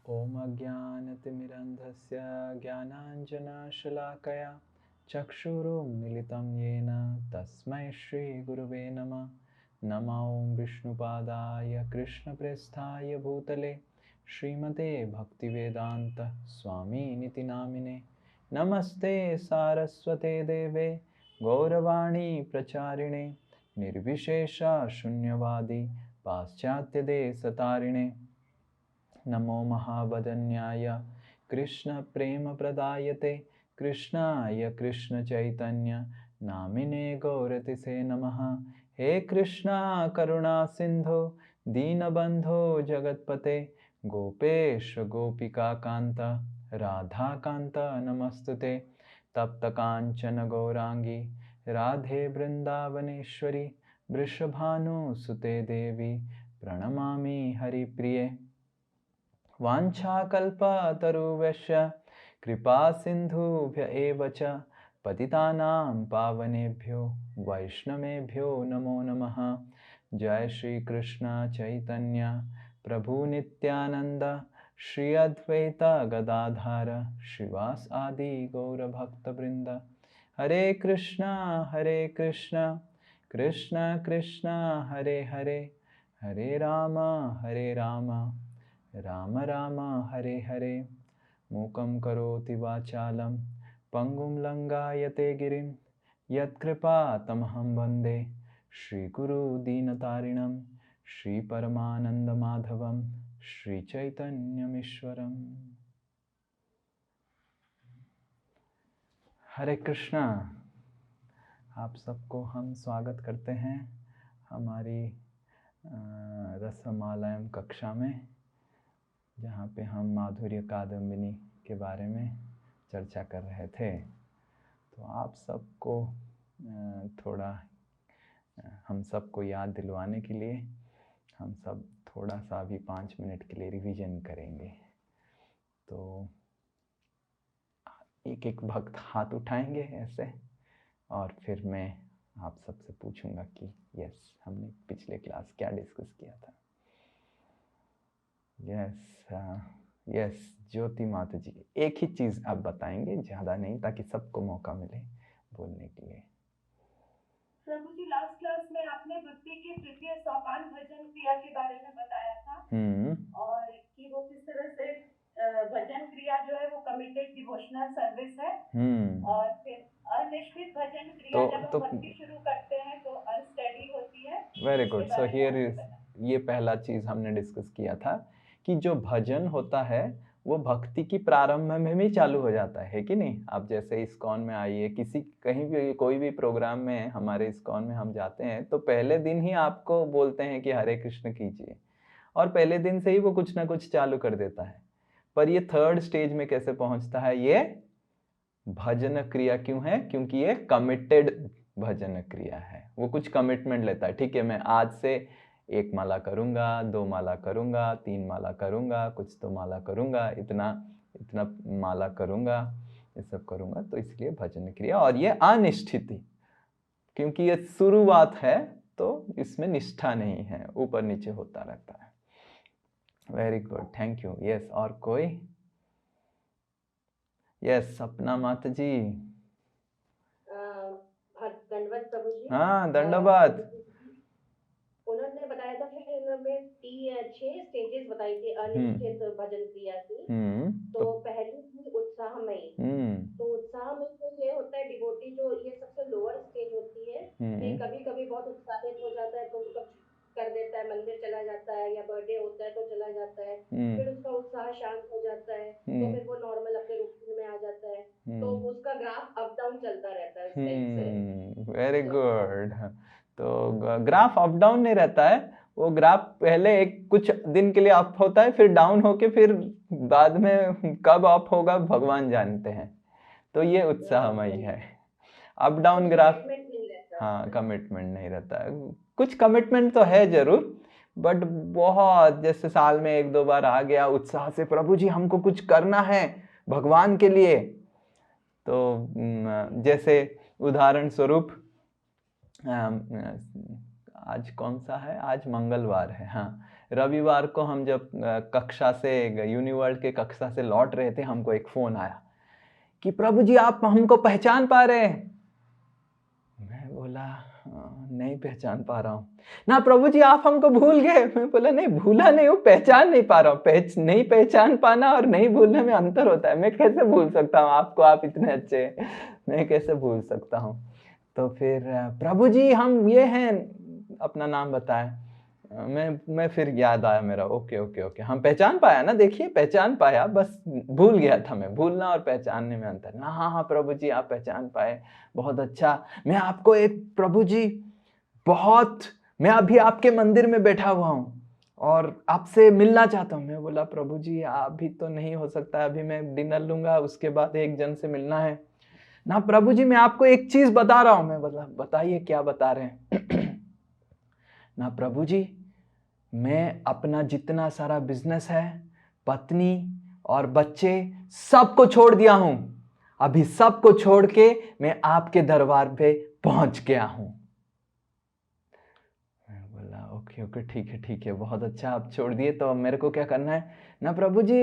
ॐ अज्ञानतिमिरन्धस्य ज्ञानाञ्जनशलाकया चक्षुरुन्मीलितं येन तस्मै श्रीगुरुवे नमः। नमो विष्णुपादाय कृष्णप्रेष्ठाय भूतले श्रीमते भक्तिवेदान्त स्वामिनिति नामिने। नमस्ते सारस्वते देवे गौरवाणी प्रचारिणे निर्विशेष शून्यवादी पाश्चात्यदेशतारिणे। नमो महावदन्याय कृष्णप्रेमप्रदायते कृष्णाय कृष्णचैतन्य नामिने गौरतिसे नमः। हे कृष्णा करुणा सिंधु दीनबंधो जगत्पते गोपेश गोपिका कांत राधा कांत नमस्तुते। तप्त कांचन गौरांगी राधे वृंदावनेश्वरी वृषभानुसुते देवी प्रणमामि हरिप्रिये। वाञ्छाकल्पतरुभ्यश्च कृपा सिन्धुभ्य एव च पतितानां पावनेभ्यो वैष्णवेभ्यो नमो नमः। जय श्री कृष्ण चैतन्य प्रभु नित्यानंद श्री अद्वैत गदाधर श्रीवास आदि गौरभक्तवृंद। हरे कृष्णा कृष्ण कृष्ण हरे हरे, हरे राम राम राम हरे हरे। मूकं करोति वाचालं पंगुं लंघयते गिरिं यत्कृपातमहं वन्दे श्रीगुरु दीनतारिणं श्रीपरमानन्दमाधवं श्रीचैतन्यमीश्वरम्। हरे कृष्णा। आप सबको हम स्वागत करते हैं हमारी रसमालयम कक्षा में, जहाँ पे हम माधुर्य कादम्बिनी के बारे में चर्चा कर रहे थे। तो आप सबको थोड़ा हम सबको याद दिलवाने के लिए हम सब थोड़ा सा भी 5 मिनट के लिए रिवीजन करेंगे। तो एक एक भक्त हाथ उठाएंगे ऐसे, और फिर मैं आप सबसे पूछूंगा कि यस हमने पिछले क्लास क्या डिस्कस किया था। यस ज्योति माता जी एक ही चीज आप बताएंगे, ज्यादा नहीं, ताकि सबको मौका मिले बोलने के लिए। प्रभु जी, लास्ट क्लास में आपने भक्ति के तृतीय सोपान भजन क्रिया के बारे में बताया था, और कि वो किस तरह से भजन क्रिया जो है वो कमिटेड डिवोशनल सर्विस है, और फिर अनिश्चित भजन क्रिया जब हम भक्ति शुरू करते हैं तो अनस्टेडी होती है। Very good. So here is, ये पहला चीज हमने डिस्कस किया था कि जो भजन होता है वो भक्ति की प्रारंभ में भी चालू हो जाता है कि नहीं। आप जैसे इस्कॉन में आइए, किसी कहीं भी कोई भी प्रोग्राम में हमारे इस्कॉन में हम जाते हैं तो पहले दिन ही आपको बोलते हैं कि हरे कृष्ण कीजिए, और पहले दिन से ही वो कुछ ना कुछ चालू कर देता है। पर ये थर्ड स्टेज में कैसे पहुंचता है? ये भजन क्रिया क्यों है? क्योंकि ये कमिटेड भजन क्रिया है, वो कुछ कमिटमेंट लेता है। ठीक है, मैं आज से 1 माला करूंगा, 2 माला करूंगा, 3 माला करूंगा, कुछ तो माला करूंगा, इतना माला करूंगा, ये सब करूंगा। तो इसलिए भजन क्रिया, और ये अनिश्चित, क्योंकि ये शुरुआत है तो इसमें निष्ठा नहीं है, ऊपर नीचे होता रहता है। Very good, thank you. Yes, और कोई? यस, सपना माता जी। दंडवत प्रभु जी। हाँ, दंडवत। उन्होंने बताया था फिर उन्होंने 6 स्टेजेस बताई थी अनिश्चित भजन क्रिया की। तो पहली थी उत्साहमयी। तो उत्साहमयी तो ये होता है डिवोटी जो, ये सबसे लोअर स्टेज होती है कि कभी कभी बहुत उत्साहित हो जाता है तो कर देता है, मंदिर चला जाता है, या बर्थडे होता है तो चला जाता है, फिर उसका उत्साह शांत हो जाता है, तो फिर वो नॉर्मल अपने रूटीन में आ जाता है, तो उसका ग्राफ अप डाउन चलता रहता है। Very good. तो ग्राफ अप डाउन नहीं रहता है, वो ग्राफ पहले एक कुछ दिन के लिए अप होता है, फिर डाउन होके फिर बाद में कब अप होगा भगवान जानते हैं। तो ये उत्साहमयी है। अप डाउन ग्राफ, हाँ, कमिटमेंट नहीं रहता है। कुछ कमिटमेंट तो है जरूर, बट बहुत, जैसे साल में 1-2 बार आ गया उत्साह से, प्रभु जी हमको कुछ करना है भगवान के लिए। तो जैसे उदाहरण स्वरूप आज कौन सा है? आज मंगलवार है। हाँ, रविवार को हम जब कक्षा से यूनिवर्ल्ड के कक्षा से लौट रहे थे, हमको एक फोन आया कि प्रभु जी आप हमको पहचान पा रहे हैं? मैं बोला नहीं पहचान पा रहा हूँ। ना प्रभु जी आप हमको भूल गए? मैं बोला नहीं भूला नहीं हूँ, पहचान नहीं पा रहा हूँ। नहीं पहचान पाना और नहीं भूलने में अंतर होता है। मैं कैसे भूल सकता हूँ आपको, आप इतने अच्छे हैं, मैं कैसे भूल सकता हूँ? तो फिर प्रभु जी हम ये हैं, अपना नाम बताया। मैं फिर याद आया मेरा, ओके ओके ओके, हम पहचान पाया ना, देखिए पहचान पाया, बस भूल गया था मैं। भूलना और पहचानने में अंतर ना। हाँ हाँ प्रभु जी आप पहचान पाए, बहुत अच्छा। मैं आपको एक प्रभु जी मैं अभी आपके मंदिर में बैठा हुआ हूँ और आपसे मिलना चाहता हूँ। मैं बोला प्रभु जी अभी तो नहीं हो सकता, अभी मैं डिनर लूंगा, उसके बाद एक जन से मिलना है ना। प्रभु जी मैं आपको एक चीज बता रहा हूं। मैं बोला बताइए क्या बता रहे हैं? ना प्रभु जी मैं अपना जितना सारा बिजनेस है, पत्नी और बच्चे, सबको छोड़ दिया हूं। अभी सबको छोड़ के मैं आपके दरबार पे पहुंच गया हूं। मैं बोला ओके ओके ठीक है, बहुत अच्छा, आप छोड़ दिए तो अब मेरे को क्या करना है? ना प्रभु जी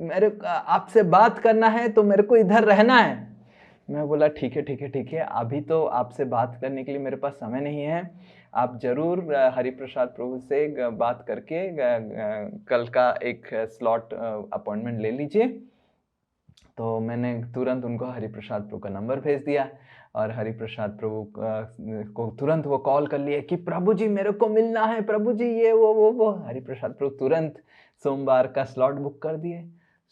मेरे आपसे बात करना है तो मेरे को इधर रहना है। मैं बोला ठीक है, अभी तो आपसे बात करने के लिए मेरे पास समय नहीं है। आप जरूर हरिप्रसाद प्रभु से बात करके कल का एक स्लॉट अपॉइंटमेंट ले लीजिए। तो मैंने तुरंत उनको हरिप्रसाद प्रभु का नंबर भेज दिया और हरिप्रसाद प्रभु को तुरंत वो कॉल कर लिए कि प्रभु जी मेरे को मिलना है, प्रभु जी ये वो। हरिप्रसाद प्रभु तुरंत सोमवार का स्लॉट बुक कर दिए।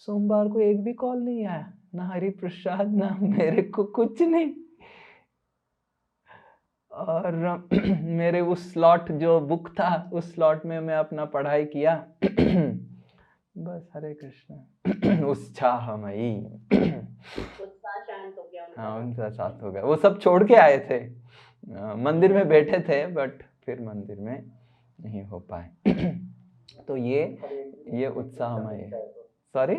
सोमवार को एक भी कॉल नहीं आया, ना हरिप्रसाद ना मेरे को, कुछ नहीं। और मेरे उस स्लॉट जो बुक था, उस स्लॉट में मैं अपना पढ़ाई किया। बस हरे कृष्ण। उत्साहमयी। उत्साह शांत हो गया उनका। हाँ उनका साथ हो गया। वो सब छोड़ के आए थे, मंदिर में बैठे थे, बट फिर मंदिर में नहीं हो पाए। तो ये उत्साहमय, सॉरी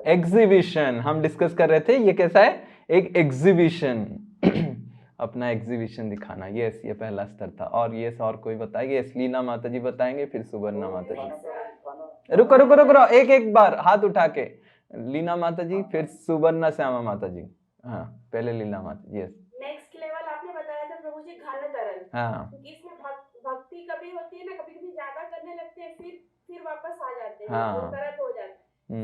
एग्जीबिशन हम डिस्कस कर रहे थे। ये कैसा है? एक एग्जीबिशन। अपना एग्जीबिशन दिखाना, ये पहला स्तर था। और और कोई बताएंगे? लीना माता जी बताएंगे, फिर सुवर्णा माता जी। रुको एक बार हाथ उठा के। लीना माता जी, फिर सुवर्णा श्यामा माता जी। हाँ पहले लीना माता जी। नेक्स्ट लेवल आपने बताया था प्रभु जी, घन तरल। हाँ क्योंकि इसमें भक्ति कभी होती है ना, कभी ज्यादा करने लगते हैं, फिर वापस आ जाते हैं, हाँ। वो तरल हो जाता है,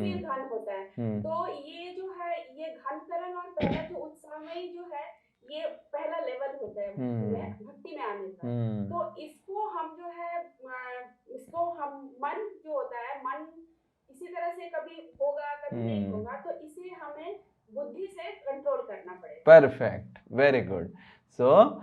फिर घन होता है। तो ये जो है, ये घन तरल और पहला जो उत्साहमयी जो है, ये पहला लेवल होता है भक्ति में आने का। तो इसको हम जो है, इसको हम मन जो होता है, मन इसी तरह से कभी होगा कभी नहीं होगा, तो इसे हमें बुद्धि से कंट्रोल करना पड़ेगा। Perfect, very good. So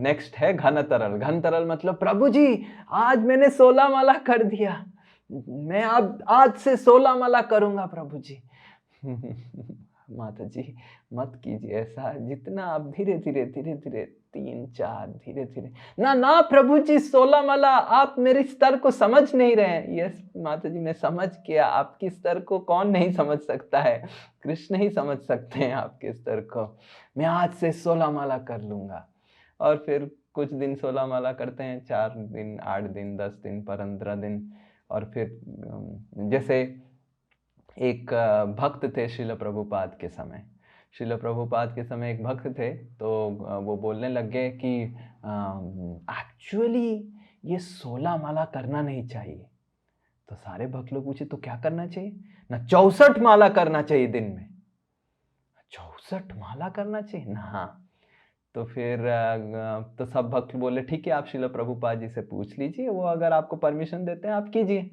next है घन तरल। घन तरल मतलब प्रभु जी आज मैंने 16 माला कर दिया, मैं अब आज से 16 माला करूंगा प्रभु जी। माता जी मत कीजिए ऐसा, जितना आप धीरे धीरे 3 4 धीरे धीरे। ना प्रभु जी 16 माला, आप मेरे स्तर को समझ नहीं रहे हैं। यस माता जी मैं समझ गया, आपकी स्तर को कौन नहीं समझ सकता है, कृष्ण ही समझ सकते हैं आपके स्तर को। मैं आज से 16 माला कर लूंगा। और फिर कुछ दिन 16 माला करते हैं, 4 दिन 8 दिन 10 दिन 15 दिन। और फिर जैसे एक भक्त थे श्रील प्रभुपाद के समय। श्रील प्रभुपाद के समय एक भक्त थे, तो वो बोलने लग गए कि एक्चुअली ये 16 माला करना नहीं चाहिए। तो सारे भक्त लोग पूछे तो क्या करना चाहिए? ना 64 माला करना चाहिए दिन में। 64 माला करना चाहिए ना? हाँ। तो फिर तो सब भक्त बोले ठीक है, आप श्रील प्रभुपाद जी से पूछ लीजिए, वो अगर आपको परमिशन देते हैं आप कीजिए।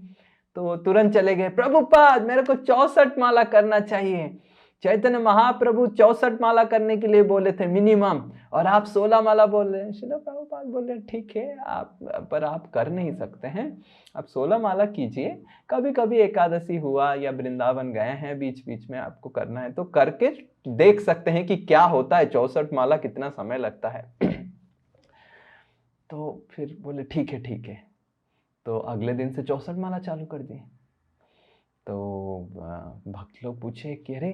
तो वो तुरंत चले गए, प्रभुपाद मेरे को 64 माला करना चाहिए। चैतन्य महाप्रभु 64 माला करने के लिए बोले थे मिनिमम, और आप 16 माला बोल रहे हैं। श्रील प्रभुपाद बोले ठीक है, आप कर नहीं सकते हैं, आप 16 माला कीजिए। कभी कभी एकादशी हुआ या वृंदावन गए हैं बीच बीच में, आपको करना है तो करके देख सकते हैं कि क्या होता है, 64 माला कितना समय लगता है। तो फिर बोले ठीक है। तो अगले दिन से 64 माला चालू कर दिए। तो भक्त लोग पूछे कि अरे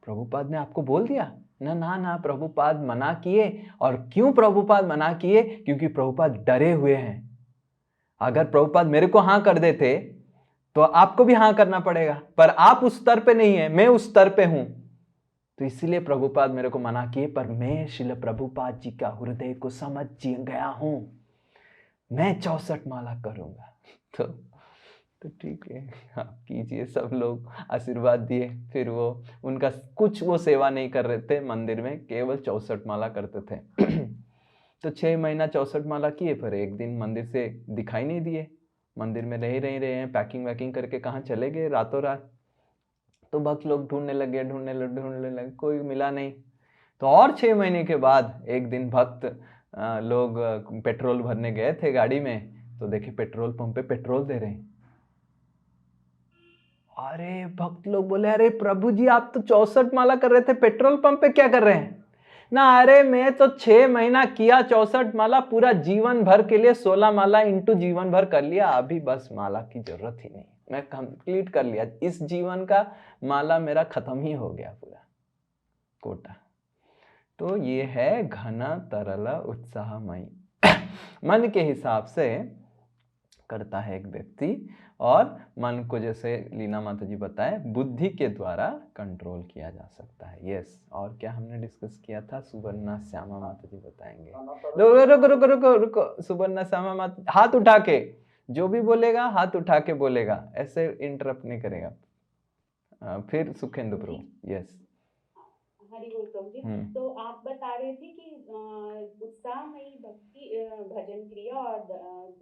प्रभुपाद ने आपको बोल दिया? ना प्रभुपाद मना किए। और क्यों प्रभुपाद मना किए? क्योंकि प्रभुपाद डरे हुए हैं। अगर प्रभुपाद मेरे को हाँ कर देते तो आपको भी हाँ करना पड़ेगा, पर आप उस स्तर पे नहीं है, मैं उस स्तर पे हूं, तो इसीलिए प्रभुपाद मेरे को मना किए। पर मैं श्रील प्रभुपाद जी का हृदय को समझ गया हूं, मैं 64 माला करूंगा। तो ठीक है, आप कीजिए। सब लोग आशीर्वाद दिए। फिर वो उनका कुछ वो सेवा नहीं कर रहे थे मंदिर में, केवल 64 माला करते थे। तो 6 महीना 64 माला किए, पर एक दिन मंदिर से दिखाई नहीं दिए। मंदिर में रहे हैं, पैकिंग वैकिंग करके कहाँ चले गए रातों रात। तो भक्त लोग ढूंढने लगे, कोई मिला नहीं। तो और 6 महीने के बाद एक दिन भक्त लोग पेट्रोल भरने गए थे गाड़ी में, तो देखे पेट्रोल पंप पे पेट्रोल दे रहे हैं। अरे भक्त लोग बोले, अरे प्रभु जी आप तो 64 माला कर रहे थे, पेट्रोल पंप पे क्या कर रहे हैं? ना, अरे मैं तो 6 महीना किया 64 माला, पूरा जीवन भर के लिए 16 माला इंटू जीवन भर कर लिया, अभी बस माला की जरूरत ही नहीं, मैं कंप्लीट कर लिया, इस जीवन का माला मेरा खत्म ही हो गया पूरा कोटा। तो ये है घन तरल उत्साहमयी। मन के हिसाब से करता है एक व्यक्ति, और मन को जैसे लीना माता जी बताए बुद्धि के द्वारा कंट्रोल किया जा सकता है। यस, और क्या हमने डिस्कस किया था? सुवर्णा श्यामा माता जी बताएंगे। रुको रुको रुको रुको, सुवर्णा श्यामा माता हाथ उठा के, जो भी बोलेगा हाथ उठा के बोलेगा, ऐसे इंटरप्ट नहीं करेगा। फिर सुखेंदु प्रभु। यस हरि बोल प्रभु जी। तो आप बता रहे थे कि उत्साहमयी भक्ति भजन क्रिया और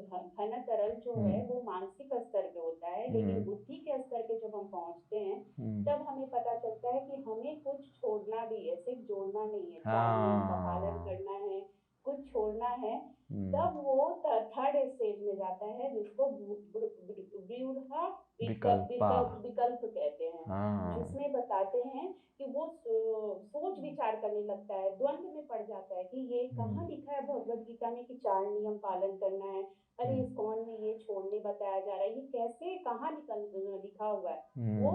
घन तरल जो है वो मानसिक स्तर पे होता है, लेकिन बुद्धि के स्तर पे जब हम पहुंचते हैं तब हमें पता चलता है कि हमें कुछ छोड़ना भी है, सिर्फ जोड़ना नहीं है, का पालन करना है, कुछ छोड़ना है। तब वो थर्ड स्टेज में जाता है, जिसको विकल्प कहते हैं, जिसमें बताते हैं कि वो सोच विचार करने लगता है, द्वंद्व में पड़ जाता है कि ये कहाँ लिखा है भगवत गीता में कि 4 नियम पालन करना है, अरे इस्कॉन में ये छोड़ने बताया जा रहा है, ये कैसे कहाँ लिखा हुआ है, वो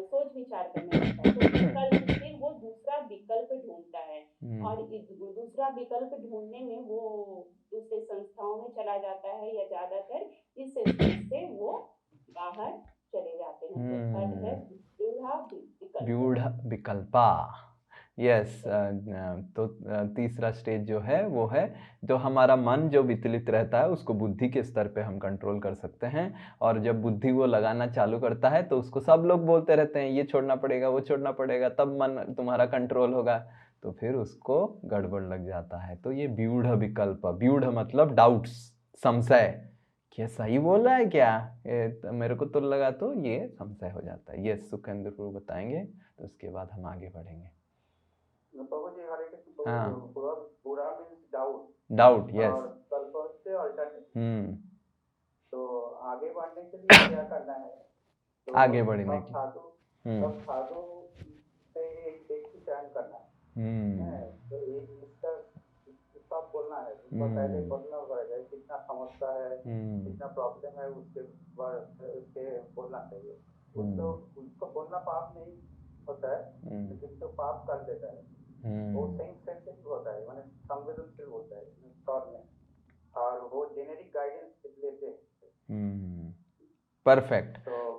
सोच विचार करने लगता है। तो फिर वो दूसरा विकल्प ढूंढता है, और दूसरा विकल्प ढूंढने में वो दूसरे संस्थाओं में चला जाता है, या ज्यादातर इस स्टेज से वो बाहर चले जाते हैं। तो व्यूढ़ विकल्पा। यस, तो तीसरा स्टेज जो है वो है, जो हमारा मन जो विचलित रहता है उसको बुद्धि के स्तर पे हम कंट्रोल कर सकते हैं, और जब बुद्धि वो लगाना चालू करता है तो उसको सब लोग बोलते रहते हैं ये छोड़ना पड़ेगा, वो छोड़ना पड़ेगा, तब मन तुम्हारा कंट्रोल होगा, तो फिर उसको गड़बड़ लग जाता है। तो ये व्यूढ़ विकल्प, व्यूढ़ मतलब डाउट्स, संशय, क्या सही बोल रहा है क्या, मेरे को तो लगा, तो ये संशय हो जाता है। ये सुखेंद्र प्रभु बताएंगे, तो उसके बाद हम आगे बढ़ेंगे। Doubt, yes. तो आगे बढ़ने के लिए क्या करना है? तो आगे बढ़ने की साधु से एक व्यक्ति चयन करना है, तो इसका बोलना है, उसको पहले बोलना पड़ेगा कितना समस्या है, कितना प्रॉब्लम है, उसके बाद उसके बोलना चाहिए। उसको बोलना पाप नहीं होता है, लेकिन तो पाप कर देता है, वो सेंसिटिव होता है, माने संवेदनशील होता है स्तर में, और वो जेनेरिक गाइडेंस लेते हैं। परफेक्ट।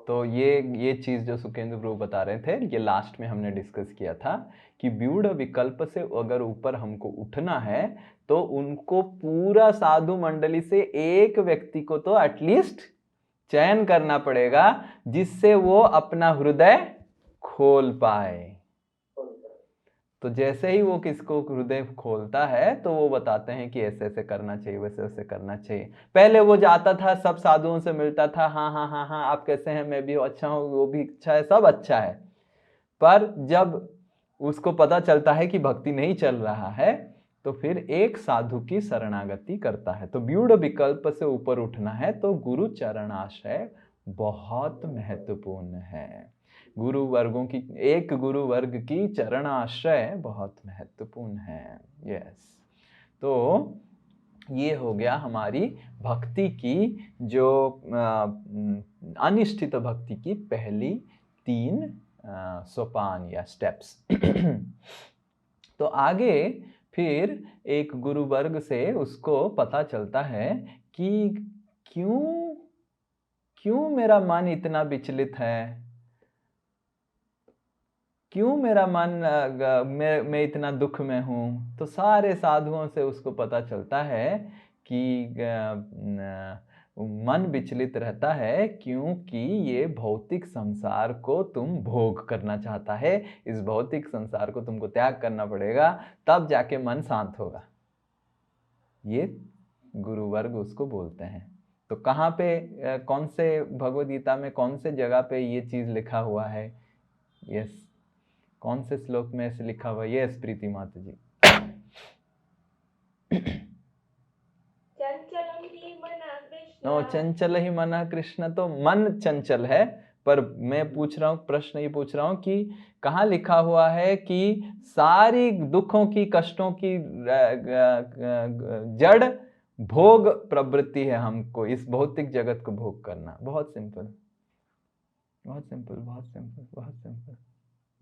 तो ये चीज जो सुखेंद्र प्रभु बता रहे थे, ये लास्ट में हमने डिस्कस किया था कि व्यूढ़ विकल्प से अगर ऊपर हमको उठना है तो उनको पूरा साधु मंडली से एक व्यक्ति को तो एटलीस्ट चयन करना पड़ेगा, जिससे वो अपना हृदय खोल पाए। तो जैसे ही वो किसको हृदय खोलता है तो वो बताते हैं कि ऐसे ऐसे करना चाहिए, वैसे वैसे करना चाहिए। पहले वो जाता था, सब साधुओं से मिलता था, हाँ हाँ हाँ हाँ आप कैसे हैं, मैं भी अच्छा हूँ, वो भी अच्छा है, सब अच्छा है। पर जब उसको पता चलता है कि भक्ति नहीं चल रहा है तो फिर एक साधु की शरणागति करता है। तो व्यूढ़ विकल्प से ऊपर उठना है तो गुरु चरणाश्रय बहुत महत्वपूर्ण है। गुरु वर्गों की, एक गुरु वर्ग की चरणाश्रय बहुत महत्वपूर्ण है। यस, तो ये हो गया हमारी भक्ति की जो अनिष्ठित भक्ति की पहली 3 सोपान या स्टेप्स। तो आगे फिर एक गुरु वर्ग से उसको पता चलता है कि क्यों क्यों मेरा मन इतना विचलित है, क्यों मेरा मन मैं इतना दुख में हूँ। तो सारे साधुओं से उसको पता चलता है कि मन विचलित रहता है क्योंकि ये भौतिक संसार को तुम भोग करना चाहता है। इस भौतिक संसार को तुमको त्याग करना पड़ेगा, तब जाके मन शांत होगा। ये गुरुवर्ग उसको बोलते हैं। तो कहाँ पे कौन से भगवद गीता में कौन से जगह पे ये चीज लिखा हुआ है? यस, कौन से श्लोक में ऐसे लिखा हुआ है? यस प्रीति माता जी। चंचल ही मना कृष्ण, तो मन चंचल है। पर मैं पूछ रहा हूँ, प्रश्न ये पूछ रहा हूँ कि कहाँ लिखा हुआ है कि सारी दुखों की, कष्टों की जड़ भोग प्रवृत्ति है, हमको इस भौतिक जगत को भोग करना। बहुत सिंपल, बहुत सिंपल, बहुत सिंपल, बहुत सिंपल।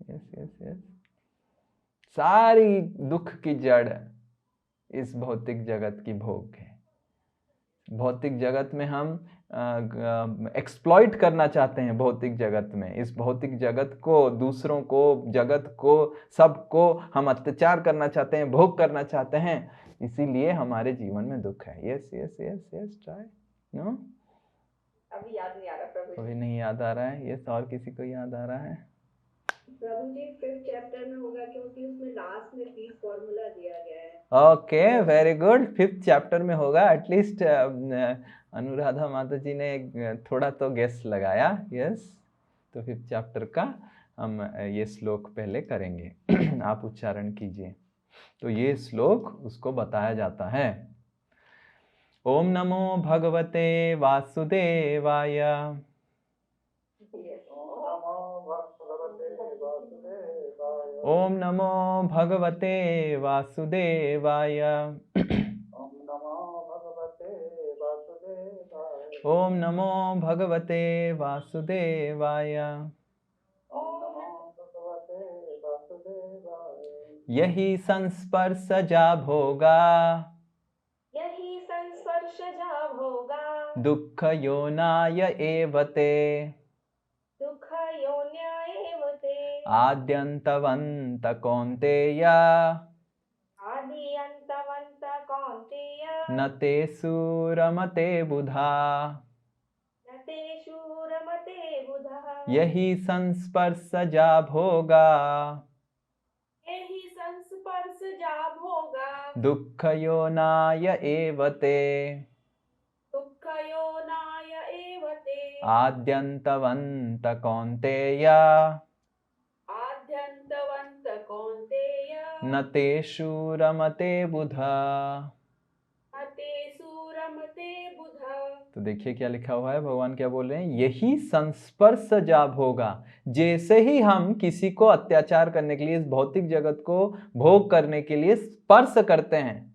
यस यस यस, सारी दुख की जड़ इस भौतिक जगत की भोग है। भौतिक जगत में हम एक्सप्लॉइट करना चाहते हैं। भौतिक जगत में, इस भौतिक जगत को, दूसरों को, जगत को, सबको हम अत्याचार करना चाहते हैं, भोग करना चाहते हैं। इसीलिए हमारे जीवन में दुख है। Yes yes yes yes, try. No, अभी याद नहीं आ रहा प्रभु। अभी नहीं याद आ रहा है। यस, और किसी को याद आ रहा है? प्रभु जी 5th चैप्टर में होगा, क्योंकि उसमें लास्ट में पीस फॉर्मूला दिया गया है। Okay, very good. 5th chapter में होगा। एटलीस्ट अनुराधा माता जी ने थोड़ा तो गेस लगाया। यस, तो 5th चैप्टर का हम ये श्लोक पहले करेंगे। आप उच्चारण कीजिए। तो ये श्लोक उसको बताया जाता है। ओम नमो भगवते वासुदेवाय। ओम नमो भगवते वासुदेवाय। ओम नमो भगवते वासुदेवाय। यही संस्पर्शजा भोगा, यही संस्पर्शजा भोगा, दुःख योनाय एवते, दुःख योन्याय एवते, आद्यन्तवन्त कौन्तेय, आदि अंतवंत कौन्तेय, न तेषु रमते बुधा, न तेषु रमते बुधः। यही संस्पर्शजा भोगा, यही संस्पर्शजा भोगा, दुःख योनाय एवते, दुःख योनाय एवते, आद्यन्तवन्त कौन्तेय, आद्यन्तवन्त कौन्तेय, न तेषु रमते बुधा। न तेषु रमते बुधः। तो देखिए क्या लिखा हुआ है, भगवान क्या बोल रहे हैं? यही संस्पर्शजा भोगा। जैसे ही हम किसी को अत्याचार करने के लिए, इस भौतिक जगत को भोग करने के लिए स्पर्श करते हैं,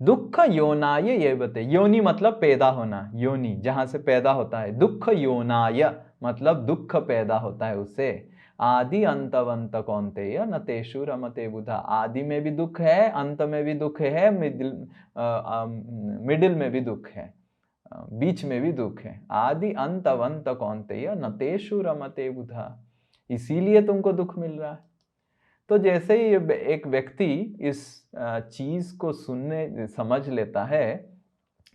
दुःख योनाय एवते, योनि मतलब पैदा होना, योनि जहां से पैदा होता है, दुःख योनाय मतलब दुख पैदा होता है उससे। आदि अंतवंत कौन्तेय न तेषु रमते बुधा। आदि में भी दुख है, अंत में भी दुख है, मिडिल में भी दुख है, बीच में भी दुख है। आदि अंतवंत कौन्तेय न तेषु रमते बुधा। इसीलिए तुमको दुख मिल रहा है। तो जैसे ही एक व्यक्ति इस चीज को सुनने समझ लेता है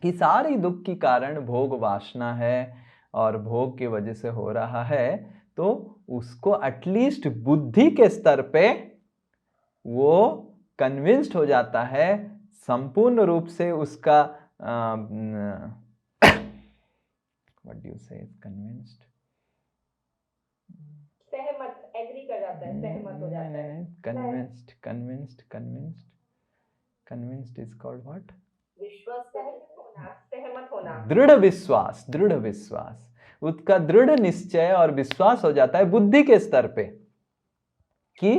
कि सारी दुख की कारण भोग वासना है और भोग की वजह से हो रहा है, तो उसको एटलीस्ट बुद्धि के स्तर पे वो कन्विंस्ड हो जाता है, संपूर्ण रूप से उसका व्हाट डू यू से, कन्विंस्ड, सहमत, एग्री कर जाता है, सहमत हो जाता है। Convinced, convinced, convinced, convinced is called what? विश्वास, सहमत होना, दृढ़ विश्वास, दृढ़ विश्वास, उसका दृढ़ निश्चय और विश्वास हो जाता है बुद्धि के स्तर पे कि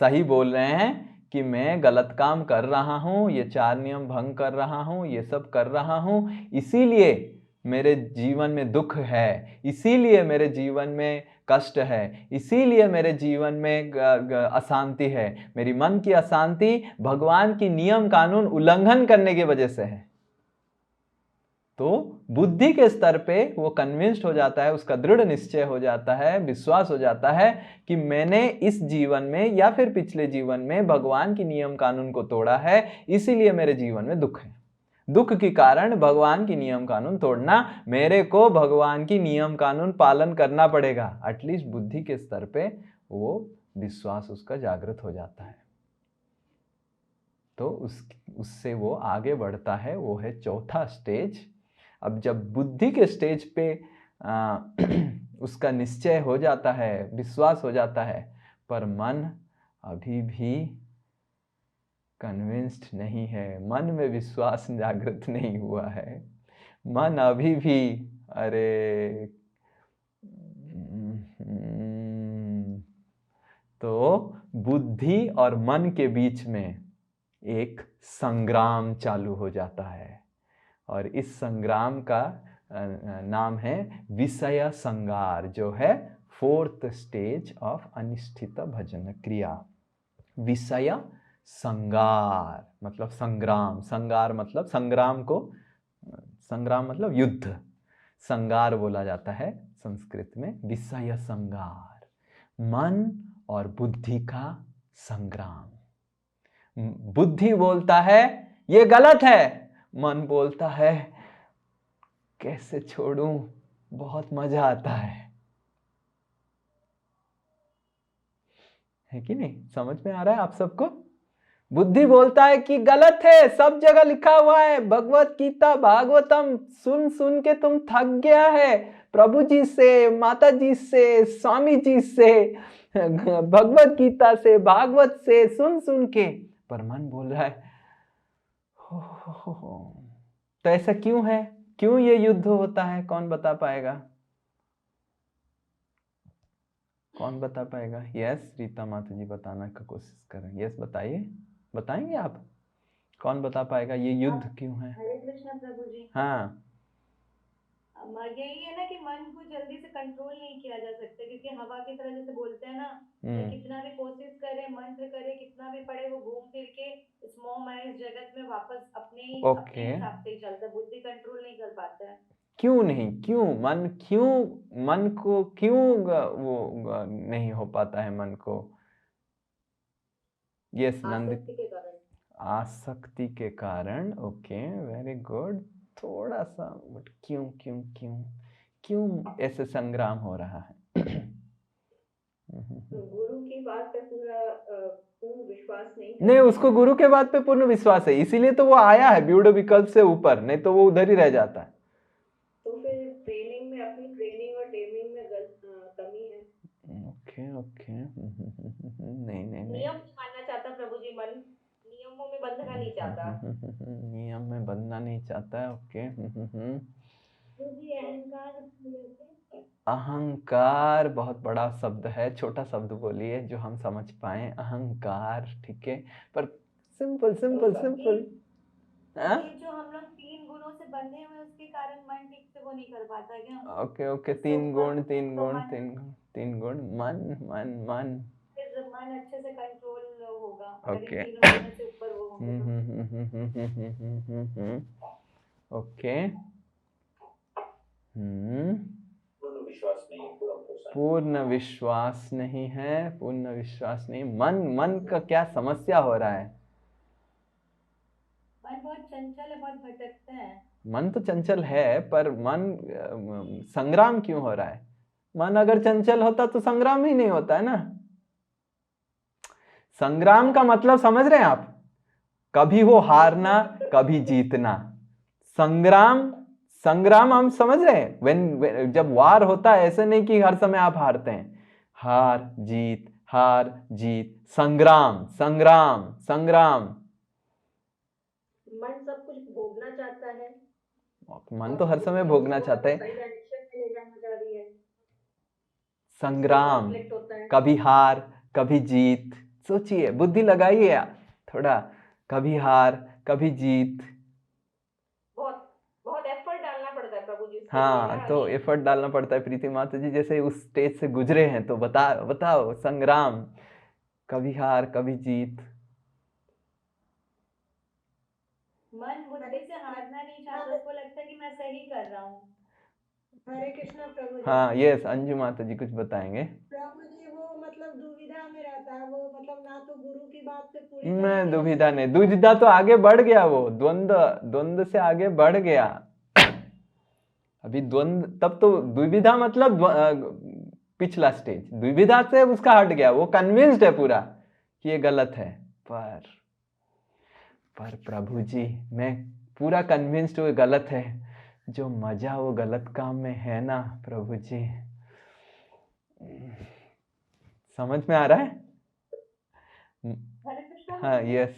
सही बोल रहे हैं कि मैं गलत काम कर रहा हूं, ये 4 नियम भंग कर रहा हूं, ये सब कर रहा हूं, इसीलिए मेरे जीवन में दुख है, इसीलिए मेरे जीवन में कष्ट है, इसीलिए मेरे जीवन में अशांति है। मेरी मन की अशांति भगवान की नियम कानून उल्लंघन करने की वजह से है। तो बुद्धि के स्तर पे वो कन्विंस्ड हो जाता है, उसका दृढ़ निश्चय हो जाता है, विश्वास हो जाता है कि मैंने इस जीवन में या फिर पिछले जीवन में भगवान की नियम कानून को तोड़ा है, इसीलिए मेरे जीवन में दुख है। दुख के कारण भगवान की नियम कानून तोड़ना, मेरे को भगवान की नियम कानून पालन करना पड़ेगा। एटलीस्ट बुद्धि के स्तर पे वो विश्वास उसका जागृत हो जाता है, तो उससे वो आगे बढ़ता है। वो है चौथा स्टेज। अब जब बुद्धि के स्टेज पे उसका निश्चय हो जाता है, विश्वास हो जाता है, पर मन अभी भी कन्विंस्ड नहीं है, मन में विश्वास जागृत नहीं हुआ है, मन अभी भी अरे तो बुद्धि और मन के बीच में एक संग्राम चालू हो जाता है, और इस संग्राम का नाम है विषय संगार, जो है फोर्थ स्टेज ऑफ अनिष्ठित भजन क्रिया। विषय संगार मतलब संग्राम, संगार मतलब संग्राम को, संग्राम मतलब युद्ध, संगार बोला जाता है संस्कृत में। विषय संगार, मन और बुद्धि का संग्राम। बुद्धि बोलता है ये गलत है, मन बोलता है कैसे छोड़ूं, बहुत मजा आता है कि नहीं? समझ में आ रहा है आप सबको? बुद्धि बोलता है कि गलत है, सब जगह लिखा हुआ है, भगवत गीता भागवतम सुन सुन के तुम थक गया है, प्रभु जी से, माता जी से, स्वामी जी से, भगवत गीता से, भागवत से सुन सुन के। पर मन बोल रहा है हो। तो ऐसा क्यों है? क्यों ये युद्ध होता है? कौन बता पाएगा? कौन बता पाएगा? यस, रीता माता जी बताना का कोशिश करें। यस बताइए, बताएंगे आप? कौन बता पाएगा ये युद्ध क्यों है? हरे कृष्णा प्रभु जी। हाँ, यही है ना कि मन को जल्दी से कंट्रोल नहीं किया जा सकता, क्योंकि हवा की तरह जैसे बोलते हैं ना, कितना भी कोशिश करे, मंत्र करे, कितना भी पढ़े, वो घूम फिर के इस मोह माया इस जगत में वापस अपने हिसाब से ही चलता है, बुद्धि कंट्रोल नहीं कर पाता है। क्यों नहीं? क्यों मन को क्यों वो नहीं हो पाता है मन को? यस नंदित, आसक्ति के कारण। Okay, very good. थोड़ा सा बट क्यों क्यों क्यों क्यों ऐसे संग्राम हो रहा है? गुरु की बात पे पूर्ण विश्वास नहीं, उसको गुरु के बात पे पूर्ण विश्वास है, इसीलिए तो वो आया है ब्यूडो विकल्प से ऊपर, नहीं तो वो उधर ही रह जाता है। तो फिर ट्रेनिंग में, अपनी ट्रेनिंग और टेमिंग में कमी है। ओके ओके, नहीं नहीं नियम मानना चाहता प्रभु जी, मन नियमों में बंधना नहीं चाहता। नियम में बंधना नहीं चाहता है। ओके। अहंकार बहुत बड़ा शब्द है, छोटा शब्द बोलिए जो हम समझ पाए। अहंकार, ठीक है, पर सिंपल सिंपल सिंपल। ये जो हम लोग 3 गुणों से बंधे हुए, उसके कारण मन ठीक से वो नहीं कर पाता क्या? ओके ओके, 3 गुण, 3 गुण, 3 गुण, मन मन मन, फिर मन अच्छे से कंट्रोल होगा। ओके से ऊपर वो ओके। पूर्ण विश्वास नहीं, पूर्ण विश्वास नहीं है, पूर्ण विश्वास नहीं। मन का क्या समस्या हो रहा है? मन बहुत चंचल है, बहुत भटकता है। मन तो चंचल है, पर मन संग्राम क्यों हो रहा है? मन अगर चंचल होता तो संग्राम ही नहीं होता है ना। संग्राम का मतलब समझ रहे हैं आप? कभी वो हारना, कभी जीतना। संग्राम हम समझ रहे हैं। when जब वार होता है, ऐसे नहीं कि हर समय आप हारते हैं। हार जीत, संग्राम संग्राम संग्राम। मन सब कुछ भोगना चाहता है। मन तो हर समय भोगना चाहता है। संग्राम, कभी हार कभी जीत। सोचिए, बुद्धि लगाइए आप थोड़ा। कभी हार कभी जीत, बहुत एफर्ट डालना पड़ता है प्रभु जी। हाँ, तो एफर्ट डालना पड़ता है। प्रीति माता जी जैसे उस स्टेज से गुजरे हैं, तो बताओ संग्राम, कभी हार कभी जीत। मन बुद्धि से हारना नहीं चाहता, उसको लगता है कि मैं सही सही कर रहा हूँ। हरे कृष्णा प्रभु जी। हाँ यस, अंजू माता जी कुछ बताएंगे। प्रभु जी वो मतलब दुविधा में रहता है, वो मतलब ना तो गुरु की बात से पूरी मैं दुविधा नहीं, दुविधा तो आगे बढ़ गया, वो द्वंद्व से आगे बढ़ गया। अभी द्वंद्व, तब तो दुविधा मतलब पिछला स्टेज, दुविधा से उसका हट गया, वो कन्विंस्ड है पूरा कि ये गलत है। पर प्रभु जी मैं पूरा कन्विंस्ड हूँ गलत है, जो मजा वो गलत काम में है ना प्रभु जी, समझ में आ रहा है? हाँ यस।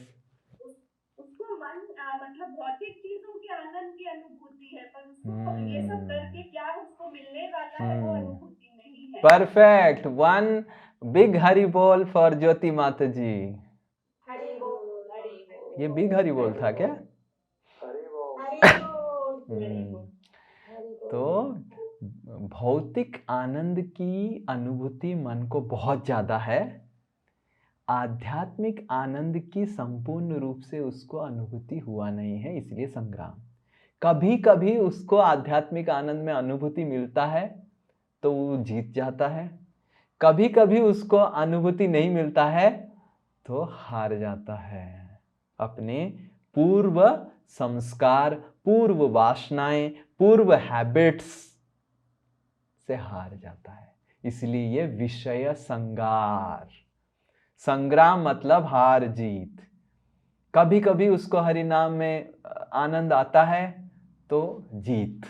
उसको मन मतलब भौतिक चीजों के आनंद की अनुभूति है, पर उसको ये सब करके क्या उसको मिलने वाला है वो अनुभूति नहीं है। परफेक्ट, वन बिग हरि बोल फॉर ज्योति माता जी। हरि बोल, हरि बोल। ये बिग हरि बोल था क्या? हरि बोल, हरि बोल, हरि बोल। तो भौतिक आनंद की अनुभूति मन को बहुत ज्यादा है, आध्यात्मिक आनंद की संपूर्ण रूप से उसको अनुभूति हुआ नहीं है, इसलिए संग्राम। कभी कभी उसको आध्यात्मिक आनंद में अनुभूति मिलता है तो वो जीत जाता है, कभी कभी उसको अनुभूति नहीं मिलता है तो हार जाता है। अपने पूर्व संस्कार, पूर्व वासनाएं, पूर्व हैबिट्स से हार जाता है। इसलिए ये विषय संगार, संग्राम मतलब हार जीत। कभी कभी उसको हरि नाम में आनंद आता है तो जीत,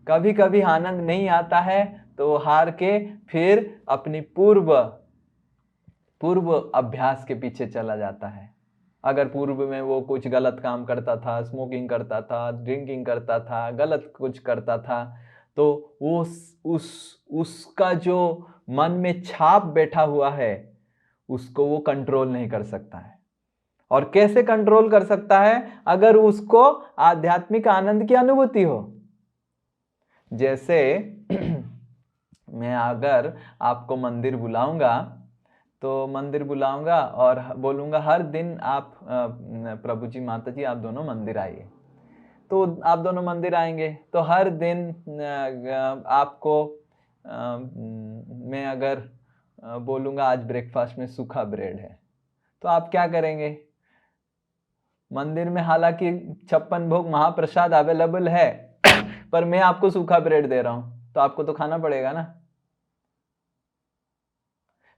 कभी कभी आनंद नहीं आता है तो हार के फिर अपनी पूर्व अभ्यास के पीछे चला जाता है। अगर पूर्व में वो कुछ गलत काम करता था, स्मोकिंग करता था, ड्रिंकिंग करता था, गलत कुछ करता था, तो वो उसका जो मन में छाप बैठा हुआ है उसको वो कंट्रोल नहीं कर सकता है। और कैसे कंट्रोल कर सकता है? अगर उसको आध्यात्मिक आनंद की अनुभूति हो। जैसे मैं अगर आपको मंदिर बुलाऊंगा तो मंदिर बुलाऊंगा और बोलूंगा हर दिन आप प्रभु जी माता जी आप दोनों मंदिर आइए, तो आप दोनों मंदिर आएंगे तो हर दिन आपको मैं अगर बोलूंगा आज ब्रेकफास्ट में सूखा ब्रेड है, तो आप क्या करेंगे? मंदिर में हालांकि 56 भोग महाप्रसाद अवेलेबल है पर मैं आपको सूखा ब्रेड दे रहा हूं तो आपको तो खाना पड़ेगा ना।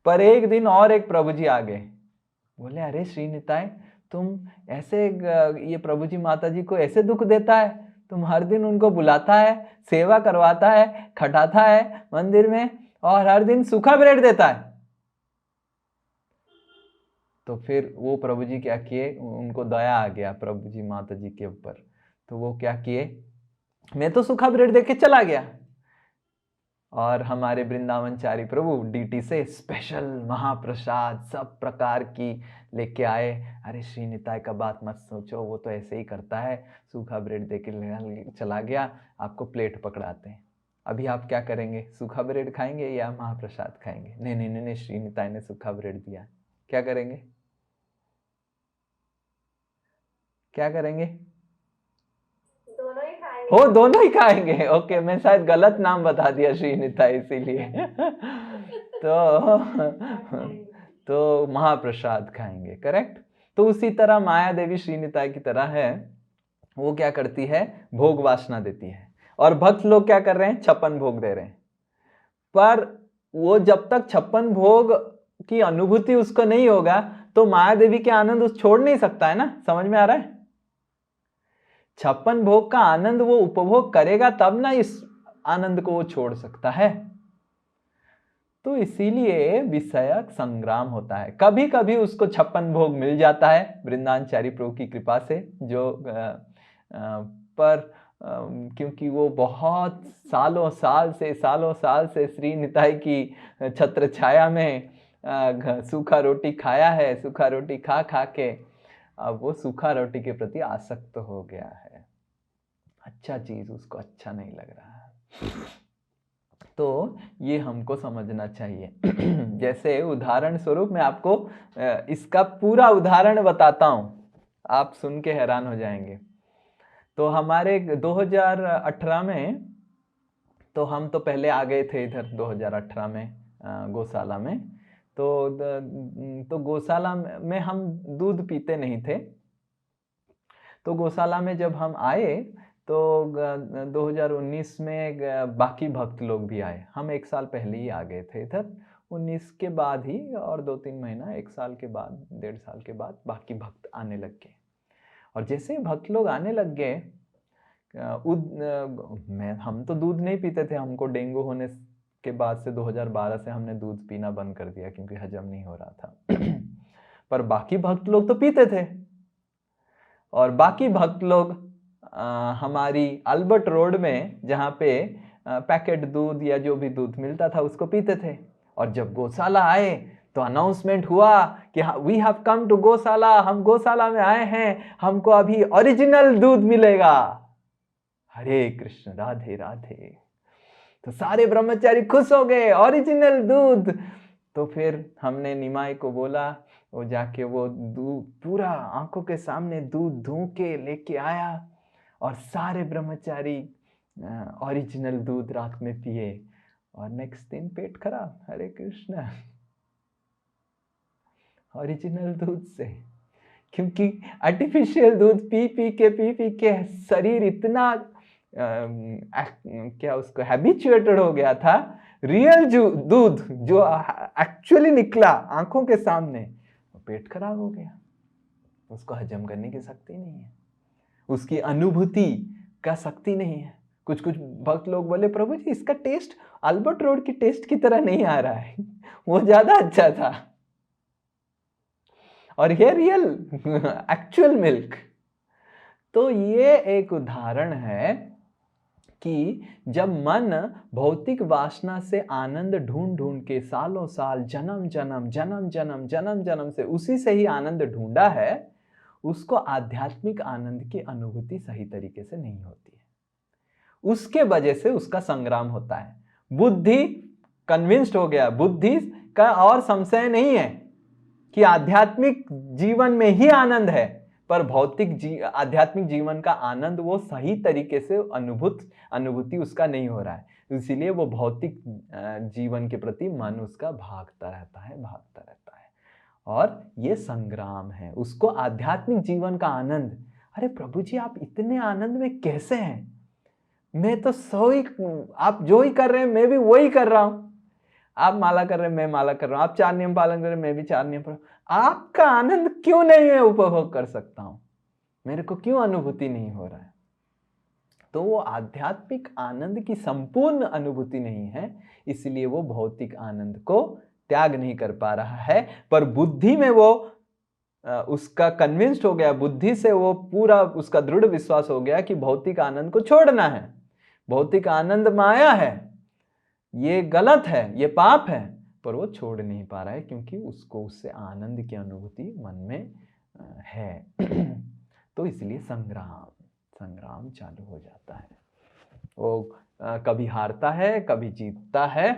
पर एक दिन और एक प्रभु जी आ गए, बोले अरे श्री निताई तुम ऐसे ये प्रभु जी माता जी को ऐसे दुख देता है, तुम हर दिन उनको बुलाता है, सेवा करवाता है, खटाता है मंदिर में और हर दिन सूखा ब्रेड देता है। तो फिर वो प्रभु जी क्या किए, उनको दया आ गया प्रभु जी माता जी के ऊपर, तो वो क्या किए, मैं तो सूखा ब्रेड देके चला गया और हमारे वृंदावनचारी प्रभु डीटी से स्पेशल महाप्रसाद सब प्रकार की लेके आए। अरे श्री निताई का बात मत सोचो, वो तो ऐसे ही करता है, सूखा ब्रेड देके चला गया, आपको प्लेट पकड़ाते हैं। अभी आप क्या करेंगे? सूखा ब्रेड खाएंगे या महाप्रसाद खाएंगे? नहीं नहीं नहीं, श्री निताई ने सूखा ब्रेड दिया, क्या करेंगे? क्या करेंगे? हो दोनों ही खाएंगे। ओके, मैं शायद गलत नाम बता दिया श्री निताई इसीलिए तो महाप्रसाद खाएंगे, करेक्ट। तो उसी तरह माया देवी श्री निताई की तरह है, वो क्या करती है, भोग वासना देती है और भक्त लोग क्या कर रहे हैं, 56 भोग दे रहे हैं। पर वो जब तक 56 भोग की अनुभूति उसको नहीं होगा तो माया देवी के आनंद उस छोड़ नहीं सकता है ना, समझ में आ रहा है? 56 भोग का आनंद वो उपभोग करेगा तब ना इस आनंद को वो छोड़ सकता है। तो इसीलिए विषयक संग्राम होता है। कभी कभी उसको 56 भोग मिल जाता है वृंदावनचारी प्रभु की कृपा से, जो पर क्योंकि वो बहुत सालों साल से श्री निताई की छत्र छाया में सूखा रोटी खाया है, सूखा रोटी खा के अब वो सूखा रोटी के प्रति आसक्त हो गया है, अच्छा चीज उसको अच्छा नहीं लग रहा है। तो ये हमको समझना चाहिए। जैसे उदाहरण स्वरूप मैं आपको इसका पूरा उदाहरण बताता हूं, आप सुन के हैरान हो जाएंगे। तो हमारे 2018 में, तो हम तो पहले आ गए थे इधर 2018 में गौशाला में। तो गौशाला में हम दूध पीते नहीं थे। तो गौशाला में जब हम आए तो 2019 में बाकी भक्त लोग भी आए। हम 1 साल पहले ही आ गए थे इधर, 19 के बाद ही, और 2-3 महीना, 1 साल के बाद, 1.5 साल के बाद बाकी भक्त आने लग गए। और जैसे ही भक्त लोग आने लग गए, हम तो दूध नहीं पीते थे। हमको डेंगू होने के बाद से 2012 से हमने दूध पीना बंद कर दिया क्योंकि हजम नहीं हो रहा था। पर बाकी भक्त लोग तो पीते थे, और बाकी भक्त लोग हमारी अल्बर्ट रोड में जहाँ पे पैकेट दूध या जो भी दूध मिलता था उसको पीते थे। और जब गौशाला आए तो अनाउंसमेंट हुआ कि वी हैव कम टू गौशाला, हम गौशाला में आए हैं, हमको अभी ओरिजिनल दूध मिलेगा। हरे कृष्ण, राधे राधे। तो सारे ब्रह्मचारी खुश हो गए, ओरिजिनल दूध। तो फिर हमने निमाई को बोला, वो जाके वो दूध पूरा आंखों के सामने दूध धो के लेके आया, और सारे ब्रह्मचारी ओरिजिनल दूध रात में पिए, और नेक्स्ट दिन पेट खराब। हरे कृष्ण। ओरिजिनल दूध से, क्योंकि आर्टिफिशियल दूध पी पी के शरीर इतना क्या उसको हैबिचुएटेड हो गया था। रियल दूध जो एक्चुअली निकला आंखों के सामने, पेट खराब हो गया। उसको हजम करने की शक्ति नहीं है, उसकी अनुभूति का शक्ति नहीं है। कुछ कुछ भक्त लोग बोले, प्रभु जी इसका टेस्ट अल्बर्ट रोड की टेस्ट की तरह नहीं आ रहा है, वो ज्यादा अच्छा था। और ये रियल एक्चुअल मिल्क। तो ये एक उदाहरण है कि जब मन भौतिक वासना से आनंद ढूंढ ढूंढ के सालों साल, जन्म जन्म से उसी से ही आनंद ढूंढा है, उसको आध्यात्मिक आनंद की अनुभूति सही तरीके से नहीं होती है। उसके वजह से उसका संग्राम होता है। बुद्धि कन्विंस्ड हो गया, बुद्धि का और संशय नहीं है कि आध्यात्मिक जीवन में ही आनंद है, पर भौतिक आध्यात्मिक जीवन का आनंद वो सही तरीके से अनुभूति उसका नहीं हो रहा है। इसीलिए वो भौतिक जीवन के प्रति मन उसका भागता रहता है। और ये संग्राम है। उसको आध्यात्मिक जीवन का आनंद, अरे प्रभु जी आप इतने आनंद में कैसे हैं? मैं तो आप जो ही कर रहे हैं मैं भी वही कर रहा हूं। आप माला कर रहे हैं मैं माला कर रहा हूं, आप 4 नियम पालन कर रहे हैं मैं भी 4 नियम पालन। आपका आनंद क्यों नहीं है उपभोग कर सकता हूं? मेरे को क्यों अनुभूति नहीं हो रहा है? तो वो आध्यात्मिक आनंद की संपूर्ण अनुभूति नहीं है, इसलिए वो भौतिक आनंद को त्याग नहीं कर पा रहा है। पर बुद्धि में वो उसका कन्विंस्ड हो गया, बुद्धि से वो पूरा उसका दृढ़ विश्वास हो गया कि भौतिक आनंद को छोड़ना है, भौतिक आनंद माया है, ये गलत है, ये पाप है। पर वो छोड़ नहीं पा रहा है क्योंकि उसको उससे आनंद की अनुभूति मन में है। तो इसलिए संग्राम चालू हो जाता है। वो कभी हारता है, कभी जीतता है।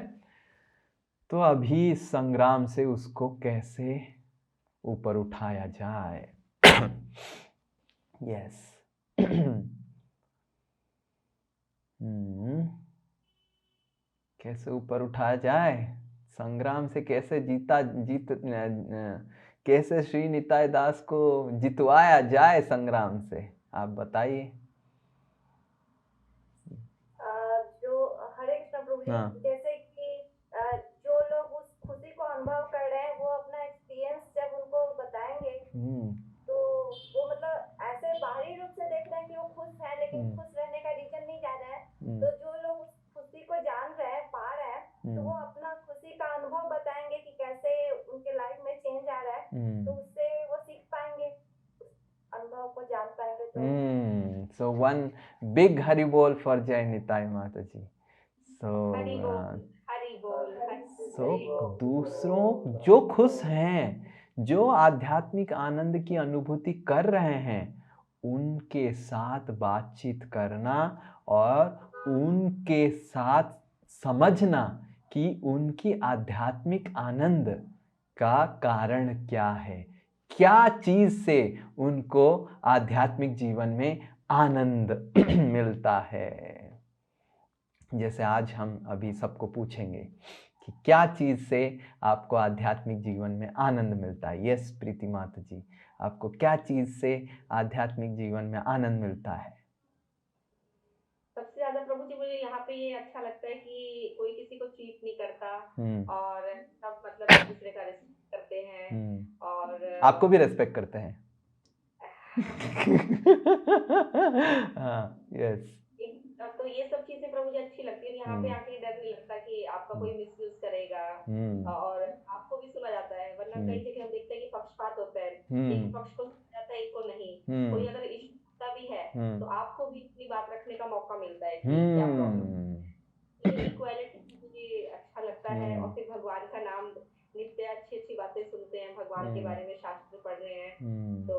तो अभी इस संग्राम से उसको कैसे ऊपर उठाया जाए? यस। कैसे ऊपर उठाया जाए? संग्राम से कैसे कैसे श्री निताई दास को जितवाया जाए संग्राम से? आप बताइए। जो हरे कृष्ण प्रभु जी, जैसे कि जो लोग उस खुशी को अनुभव कर रहे हैं वो अपना एक्सपीरियंस जब उनको बताएंगे तो वो मतलब ऐसे बाहरी रूप से देख रहे हैं कि वो खुश है, लेकिन खुश रहने का रीजन नहीं जान रहे हैं। तो जो लोग उस खुशी को जान रहे हैं, पा रहे हैं, तो वो अपना खुशी का अनुभव बताएंगे कि कैसे उनके लाइफ में चेंज आ रहा है। तो उससे वो सीख पाएंगे, अनुभव को जान पाएंगे। तो so one big Hari Bol for Jai Nitai Mata Ji. So दूसरों जो खुश हैं, जो आध्यात्मिक आनंद की अनुभूति कर रहे हैं, उनके साथ बातचीत करना और उनके साथ समझना कि उनकी आध्यात्मिक आनंद का कारण क्या है, क्या चीज से उनको आध्यात्मिक जीवन में आनंद मिलता है। जैसे आज हम अभी सबको पूछेंगे कि क्या चीज से आपको आध्यात्मिक जीवन में आनंद मिलता है। यस प्रीति माता जी, आपको क्या चीज से आध्यात्मिक जीवन में आनंद मिलता है? सबसे ज्यादा प्रभु जी मुझे यहाँ पे ये अच्छा लगता है कि कोई किसी को चीट नहीं करता और सब मतलब एक दूसरे का रिस्पेक्ट करते हैं और आपको भी रिस्पेक्ट करते हैं। हाँ, यस। तो ये सब चीजें प्रभु जी अच्छी लगती है। यहाँ पे आके डर नहीं लगता कि आपका कोई मिसयूज करेगा और आपको भी सुना जाता है, वरना कई जगह हम देखते हैं कि पक्षपात होता है, एक पक्ष को सुना जाता है एक को नहीं। कोई अगर इश्यू होता भी है तो आपको भी अपनी बात रखने का मौका मिलता है कि क्या प्रॉब्लम। ये इक्वालिटी मुझे अच्छा लगता है। और फिर भगवान का नाम नित्य अच्छी अच्छी बातें सुनते हैं, भगवान के बारे में शास्त्र पढ़ रहे हैं तो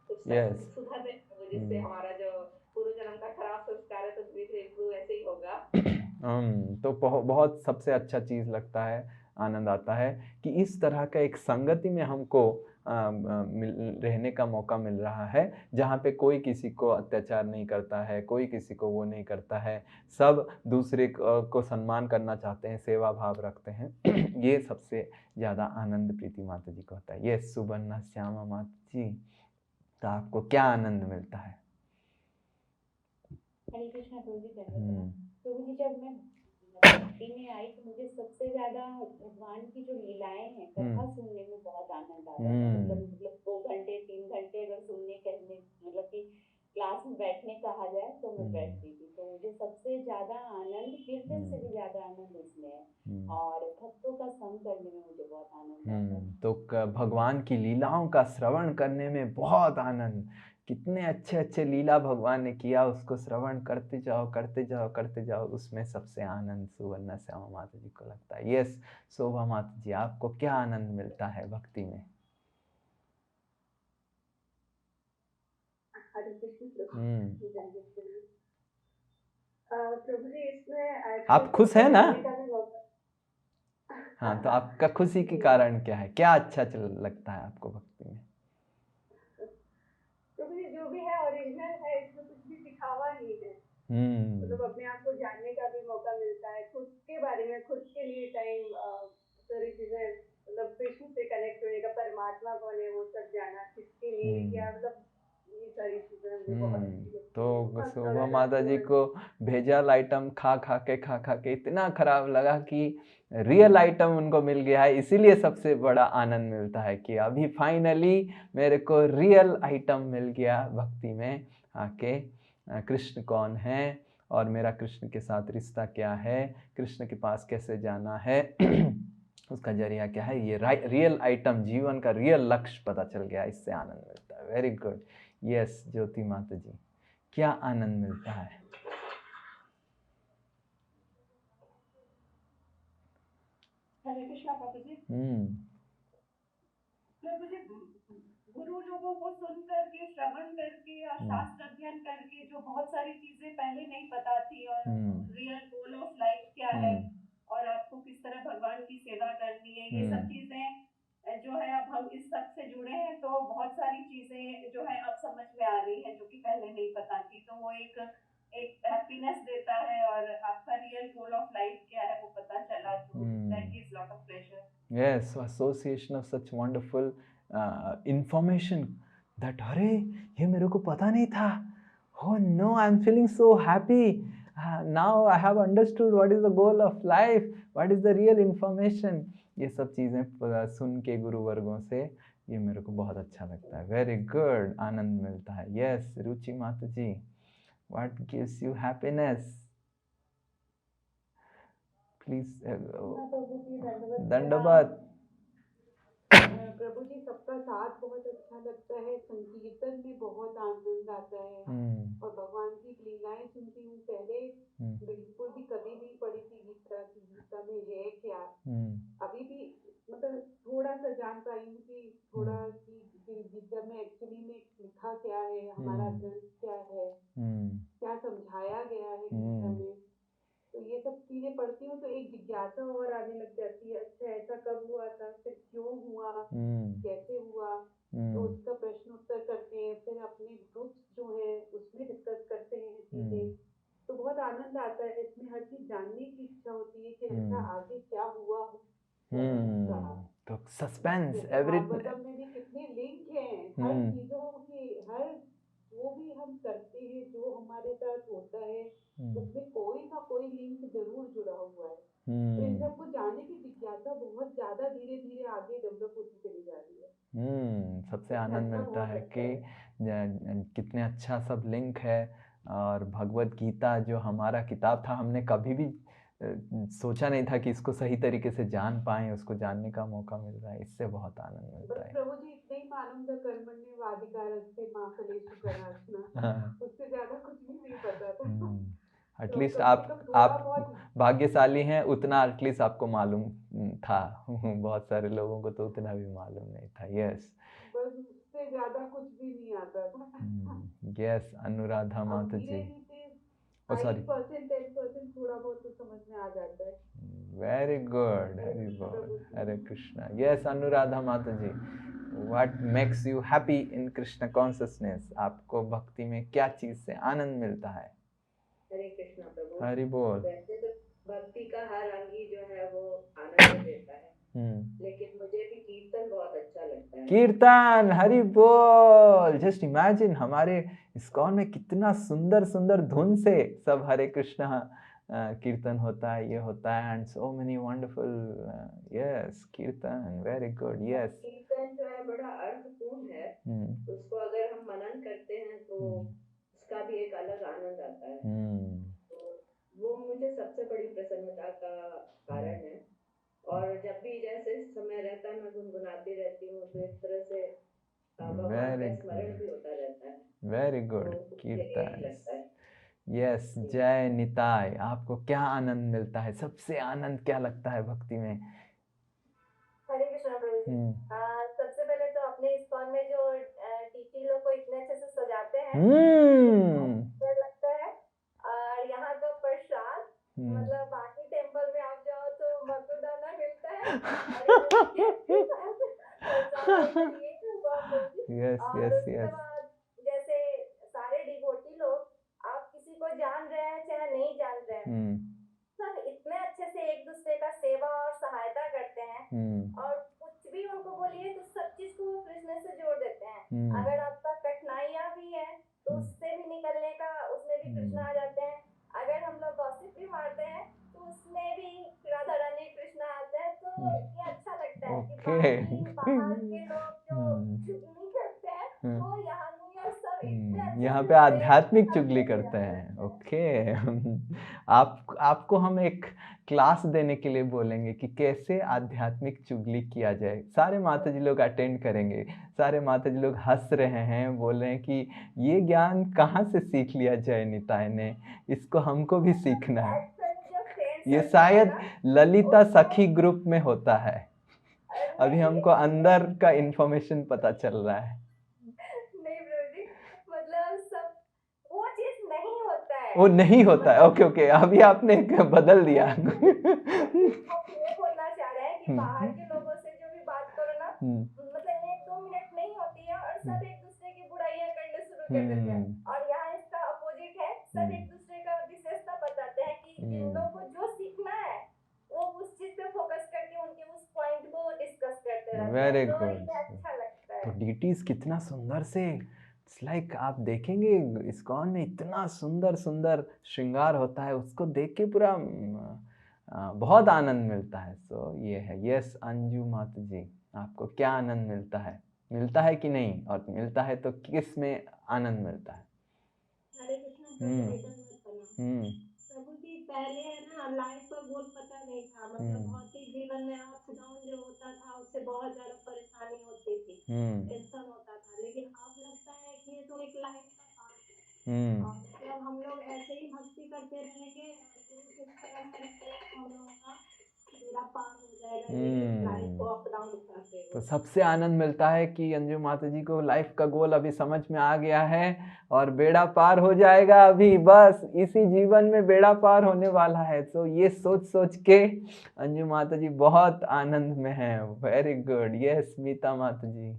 कुछ सुधर रहे हैं, जिससे हमारा जो पूर्व जन्म का खराब संस्कार है तो धीरे धीरे इम्प्रूव ऐसे ही होगा। तो बहुत सबसे अच्छा चीज लगता है, आनंद आता है कि इस तरह का एक संगति में हमको रहने का मौका मिल रहा है, जहाँ पे कोई किसी को अत्याचार नहीं करता है, कोई किसी को वो नहीं करता है, सब दूसरे को सम्मान करना चाहते हैं, सेवा भाव रखते हैं। ये सबसे ज़्यादा आनंद प्रीति माता जी को होता है। ये सुबर्णा श्यामा माता जी, तो आपको क्या आनंद मिलता है? हरे कृष्णा प्रभु जी। प्रभु जी जब मैं भक्ति में आई तो मुझे सबसे ज्यादा भगवान की जो लीलाएं हैं कथा सुनने में बहुत आनंद आता है। मतलब 2 घंटे 3 घंटे अगर सुनने कहने मतलब कि क्लास में बैठने कहा जाए तो मैं बैठती थी। तो मुझे सबसे ज्यादा आनंद कीर्तन से भी ज्यादा आनंद इसमें है और भक्तों का संग करने में मुझे बहुत आनंद आता है। तो भगवान की लीलाओं का श्रवण करने में बहुत आनंद, कितने अच्छे अच्छे लीला भगवान ने किया, उसको श्रवण करते जाओ करते जाओ करते जाओ, उसमें सबसे आनंद सुवर्णा श्यामा माता जी को लगता है। यस शोभा माता जी, आपको क्या आनंद मिलता है भक्ति में? प्रभु जी इसमें आप खुश हैं ना? हाँ, तो आपका खुशी के कारण क्या है, क्या अच्छा लगता है आपको भक्ति में? प्रभु जी जो भी है ओरिजिनल है, इसमें कुछ भी दिखावा नहीं है। मतलब अपने आप को जानने का भी मौका मिलता है, खुद के बारे में, खुद के लिए टाइम, सारी चीजें, मतलब कृष्ण से कनेक्ट होने का, परमात्मा कौन है वो सब जाना, किसके लिए क्या, मतलब ये सारी चीजें मुझे बहुत अच्छी लगती है। तो शोभा माता जी को भेजल आइटम खा खा के इतना खराब लगा कि रियल आइटम उनको मिल गया है, इसीलिए सबसे बड़ा आनंद मिलता है कि अभी फाइनली मेरे को रियल आइटम मिल गया भक्ति में आके। कृष्ण कौन है और मेरा कृष्ण के साथ रिश्ता क्या है, कृष्ण के पास कैसे जाना है, उसका जरिया क्या है, ये रियल आइटम, जीवन का रियल लक्ष्य पता चल गया, इससे आनंद मिलता है। Very good. यस ज्योति माता जी, क्या आनंद मिलता है? हरे कृष्णा प्रभु जी। प्रभु जी गुरु लोगों को सुन करके, श्रवण करके और शास्त्र अध्ययन करके जो बहुत सारी चीजें पहले नहीं पता थी और रियल गोल ऑफ लाइफ क्या है और आपको किस तरह भगवान की सेवा करनी है, ये सब चीजें जो है अब हम इस सब से जुड़े हैं तो बहुत सारी चीजें जो है अब समझ में आ रही है जो कि पहले नहीं पता थी। तो वो एक हैप्पीनेस देता है और आपका रियल गोल ऑफ लाइफ क्या है वो पता चला, तो that gives lot of pleasure. Yes, association of such wonderful information that अरे ये मेरे को पता नहीं था। Oh no, I'm feeling so happy. Now I have understood what is the goal of life, what is the real information. ये सब चीज़ें सुन के गुरु वर्गों से ये मेरे को बहुत अच्छा लगता है। वेरी गुड, आनंद मिलता है। यस रुचि माता जी, what gives you happiness? Please दंडवत। प्रभु जी सबका साथ बहुत अच्छा लगता है, संकीर्तन में बहुत आनंद आता है और भगवान की लीलाएं सुनती हूँ। पहले बिल्कुल भी कभी नहीं पढ़ी थी गीता की, गीता में है क्या, अभी भी मतलब थोड़ा सा जान पाई हूँ कि थोड़ा कि गीता में एक्चुअली में लिखा क्या है, हमारा ग्रंथ क्या है, क्या समझाया गया है गीता में। तो ये सब चीजें पढ़ती हूँ तो एक जिज्ञासा और आने लग जाती है, अच्छा ऐसा कब हुआ था, फिर क्यों हुआ, कैसे हुआ, तो उसका प्रश्न उत्तर करते हैं। फिर अपने ग्रुप्स जो है उसमें आगे क्या हुआ हो। तो सस्पेंस एवरी भागवतम में भी कितने लिंक हैं हर चीजों की, हर वो भी हम करते हैं जो हमारे साथ होता है उसमें कोई ना कोई लिंक जरूर जुड़ा हुआ है। तो इन सबको जानने की जिज्ञासा बहुत ज्यादा धीरे धीरे आगे डेवलप होती चली जा रही है। सबसे आनंद मिलता है कि कितने अच्छा सब लिंक है। और भगवत गीता जो हमारा किताब था, हमने कभी भी सोचा नहीं था कि इसको सही तरीके से जान पाएं, उसको जानने का मौका मिल रहा है, इससे बहुत आनंद मिलता है। प्रभु जी इतने ही मालूम था कर्मण्येवाधिकारस्ते मा फलेषु कदाचन, उससे ज्यादा कुछ भी नहीं पता था। एटलीस्ट आप भाग्यशाली हैं, उतना एटलीस्ट आपको मालूम था। बहुत सारे लोगों को तो उतना भी मालूम नहीं था। यस, बस उससे ज्यादा कुछ भी नहीं आता था। यस, अनुराधा माता जी। 5% 10% थोड़ा बहुत तो समझ में आ जाता है। Very good, very good. Hare Krishna. Yes, Anuradha mata ji, what makes you happy in Krishna consciousness? आपको भक्ति में क्या चीज से आनंद मिलता है? हरे कृष्णा प्रभु। हरि बोल। वैसे तो भक्ति का हर अंग ही जो है वो आनंद देता है, लेकिन मुझे भी कीर्तन बहुत अच्छा लगता है। कीर्तन, हरि बोल। जस्ट इमेजिन हमारे इस्कॉन में कितना सुंदर सुंदर धुन से सब हरे कृष्णा कीर्तन होता है, ये होता है, and so many wonderful. Yes, कीर्तन, वेरी गुड। यस, कीर्तन जो है बड़ा अर्थपूर्ण है। उसको अगर हम मनन करते हैं तो उसका भी एक अलग आनंद आता है। तो वो मुझे सबसे बड़ी प्रसन्नता का कारण है। और जब भी जैसे समय रहता है मैं गुनगुनाती रहती हूँ, तो इस तरह से भगवान का स्मरण भी होता रहता है। Very good. कीर्तन। यस, जय निताय। आपको क्या आनंद मिलता है? सबसे आनंद क्या लगता है भक्ति में? हरे कृष्णा प्रभु जी। सबसे पहले तो अपने इस्कॉन में जो टीटी लोग को इतने अच्छे से सजाते हैं, अच्छा लगता है। और यहाँ का प्रसाद, मतलब बाकी टेम्पल में आप जाओ तो मधुदाना मिलता है, जैसे सारे डिवोटी लोग, आप किसी को जान रहे हैं चाहे नहीं जान रहे हैं, सब इतने अच्छे से एक दूसरे का सेवा और सहायता करते हैं। और कुछ भी उनको बोलिए तो सब चीज को वो कृष्ण से जोड़ देते हैं। अगर आपका कठिनाइयां भी है तो उससे भी निकलने का, उसमें भी कृष्ण आ जाते हैं। अगर हम लोग गॉसिप भी मारते हैं तो उसमें भी राधा रानी कृष्ण आते हैं। तो ये अच्छा लगता है कि बाहर के लोग जो चुगली करते हैं वो यहाँ पे आध्यात्मिक चुगली करते हैं। ओके। आपको हम एक क्लास देने के लिए बोलेंगे कि कैसे आध्यात्मिक चुगली किया जाए। सारे माताजी लोग अटेंड करेंगे, सारे माताजी लोग हंस रहे हैं, बोल रहे हैं कि ये ज्ञान कहाँ से सीख लिया जाए निताय ने, इसको हमको भी सीखना है। ये शायद ललिता सखी ग्रुप में होता है। अभी हमको अंदर का इंफॉर्मेशन पता चल रहा है। वो नहीं होता है। ओके ओके, अभी आपने बदल दिया। बोलना चाह रहे हैं कि बाहर के लोगों से जो भी बात करो ना, मतलब 1-2 मिनट नहीं होती है और सब एक दूसरे की बुराइयां करने शुरू कर देते हैं। और यहाँ इसका अपोजिट है, सब एक दूसरे का विशेषता बताते हैं कि जिन लोगों को जो सीखना है वो उस चीज पे फोकस करके उनके उस पॉइंट को डिस्कस करते रहते हैं। वेरी तो गुड। ये अच्छा लगता है। तो डीटीज कितना सुंदर से, लाइक आप देखेंगे इस्कॉन में इतना सुंदर सुंदर श्रृंगार होता है, उसको देख के पूरा बहुत आनंद मिलता है। सो ये है। यस, अंजू माता जी, आपको क्या आनंद मिलता है कि नहीं, और मिलता है तो किस में आनंद मिलता है? हरे कृष्ण प्रभु जी, पहले है ना लाइफ का गोल पता नहीं था, मतलब भौतिक जीवन में अप डाउन जो होता था उससे बहुत ज्यादा परेशानी होती थी, टेंशन होता था। लेकिन अब लगता है कि ये तो एक लाइफ का पार्ट है। और मतलब हम लोग ऐसे ही भक्ति करते रहेंगे, हम लोगों का बेड़ा पार हो जाएगा लाइफ को अप डाउन करते हुए। तो सबसे आनंद मिलता है कि अंजू माता जी को लाइफ का गोल अभी समझ में आ गया है और बेड़ा पार हो जाएगा। अभी बस इसी जीवन में बेड़ा पार होने वाला है। तो ये सोच सोच के अंजू माता जी बहुत आनंद में हैं। Very good. यस, स्मिता माता जी,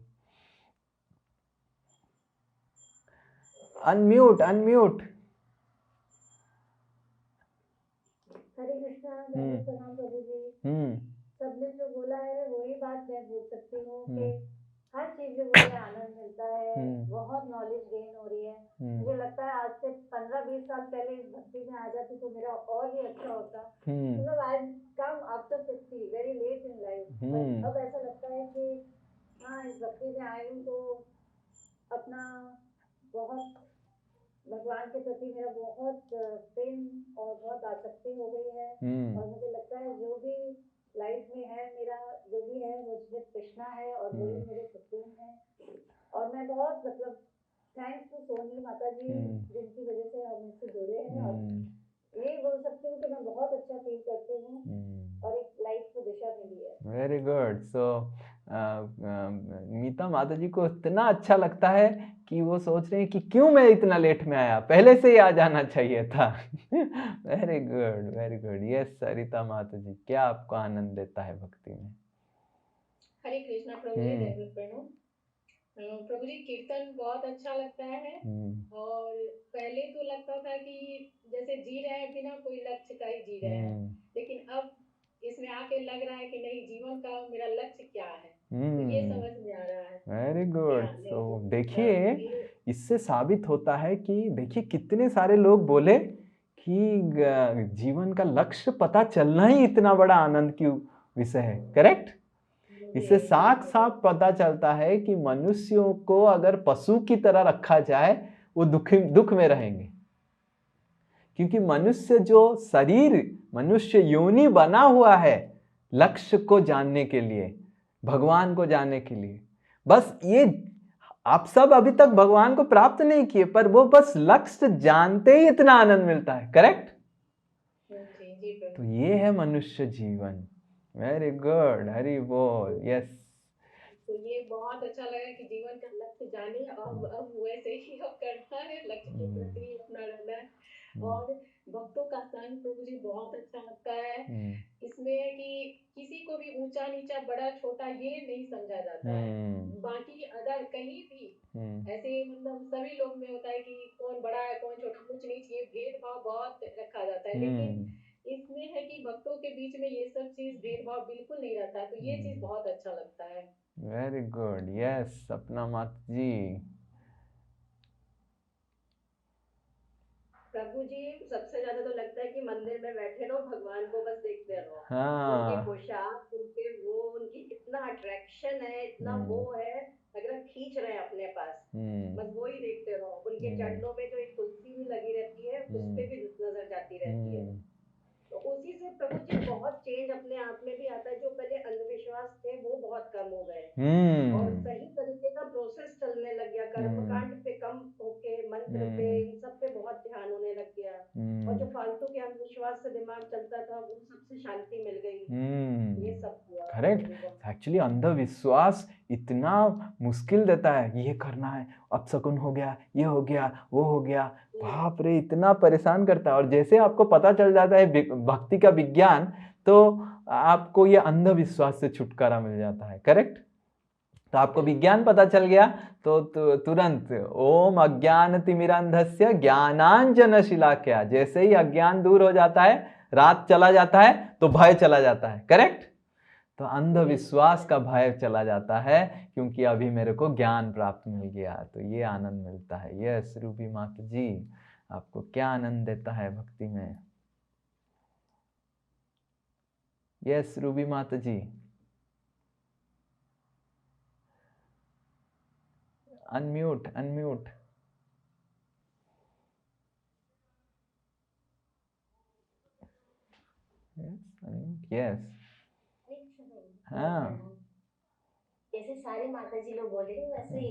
अनम्यूट। हरे कृष्णा, प्रणाम प्रभु जी। गेन हो रही है। मुझे लगता है आज से 15-20 साल पहले इस भक्ति में आ जाती तो मेरा और भी अच्छा होता। मतलब I come after 50 very late in life, but अब ऐसा लगता है कि हाँ इस भक्ति में आई हूँ तो अपना बहुत भगवान के प्रति मेरा बहुत प्रेम और बहुत आसक्ति हो गई है। और मुझे लगता है जो भी लाइफ में है मेरा जो भी है वो सिर्फ कृष्णा है और वही मेरे सुकून है। और मैं बहुत मतलब थैंक्स टू सोनी माता जी जिनकी वजह से हम इससे जुड़े हैं और ये बोल सकती हूँ कि मैं बहुत अच्छा फील करती हूँ और एक लाइफ को दिशा मिली है। Very good. सो मीता माता जी को इतना अच्छा लगता है कि वो सोच रहे हैं कि क्यों मैं इतना लेट में आया, पहले से ही आ जाना चाहिए था। Very good, very good. Yes Sarita mata ji, क्या आपको आनंद देता है भक्ति में? हरे कृष्णा प्रभु जी, प्रभु जी कीर्तन बहुत अच्छा लगता है। और पहले तो लगता था कि जैसे जी रहे हैं बिना कोई लक्ष्य का ही जी रहे हैं, लेकिन अब इसमें आके लग रहा है कि नहीं, जीवन का मेरा लक्ष्य क्या है, तो ये समझ में आ रहा है। Very good. सो देखिए, इससे साबित होता है कि देखिए कितने सारे लोग बोले कि जीवन का लक्ष्य पता चलना ही इतना बड़ा आनंद की विषय है। करेक्ट? इससे साफ साफ पता चलता है कि मनुष्यों को अगर पशु की तरह रखा जाए वो दुख में रहेंगे, क्योंकि मनुष्य जो शरीर मनुष्य योनि बना हुआ है लक्ष्य को जानने के लिए, भगवान को जानने के लिए। बस ये आप सब अभी तक भगवान को प्राप्त नहीं किए, पर वो बस लक्ष्य जानते ही इतना आनंद मिलता है। करेक्ट? तो ये है मनुष्य जीवन। वेरी गुड, हरि बोल। यस, तो ये बहुत अच्छा लगा कि जीवन का लक्ष्य जाने, अब वैसे ही अब करना है, लक्ष्य के प्रति अपना रहना है। और भक्तों का संग तो मुझे बहुत अच्छा लगता है। इसमें है कि किसी को भी ऊंचा नीचा बड़ा छोटा ये नहीं समझा जाता है। बाकी अदर कहीं भी ऐसे मतलब सभी लोग में होता है कि कौन बड़ा है कौन छोटा, ऊंच नीच ये भेदभाव बहुत रखा जाता है, लेकिन इसमें है कि भक्तों के बीच में ये सब चीज भेदभाव बिल्कुल नहीं रहता, तो ये चीज बहुत अच्छा लगता है। Very good. यस सपना माता जी। प्रभु जी सबसे ज्यादा तो लगता है कि मंदिर में बैठे रहो, भगवान को बस देखते रहो। हाँ। उनकी पोशाक, उनके वो, उनकी इतना अट्रैक्शन है, इतना वो है, अगर खींच रहे हैं अपने पास, बस वो ही देखते रहो। उनके चरणों में जो एक तुलसी भी लगी रहती है उस पे भी नजर जाती रहती है। तो उसी से प्रभु जी बहुत चेंज अपने आप में भी आता है। जो पहले अंधविश्वास थे वो बहुत कम हो गए और सही तरीके का प्रोसेस चलने लग गया। कर्मकांड पे कम होके मंत्र पे इन सब पे बहुत ध्यान होने लग गया और जो फालतू के अंधविश्वास से दिमाग चलता था वो सबसे शांति मिल गई। ये सब हुआ। करेक्ट। एक्चुअली अंधविश्वास इतना मुश्किल देता है, ये करना है, अपशकुन हो गया, ये हो गया, वो हो गया, बाप रे इतना परेशान करता है। और जैसे आपको पता चल जाता है भक्ति का विज्ञान, तो आपको ये अंधविश्वास से छुटकारा मिल जाता है। करेक्ट? तो आपको विज्ञान पता चल गया तो तुरंत ओम अज्ञान तिमिरांधस्य ज्ञानांजन शलाकया, जैसे ही अज्ञान दूर हो जाता है, रात चला जाता है तो भय चला जाता है। करेक्ट? तो अंधविश्वास का भय चला जाता है, क्योंकि अभी मेरे को ज्ञान प्राप्त मिल गया, तो ये आनंद मिलता है। यस रूबी माता जी, आपको क्या आनंद देता है भक्ति में? यस रूबी माता जी। Unmute unmute. यस। हाँ, जैसे सारे माता जी लोग बोले वैसे ही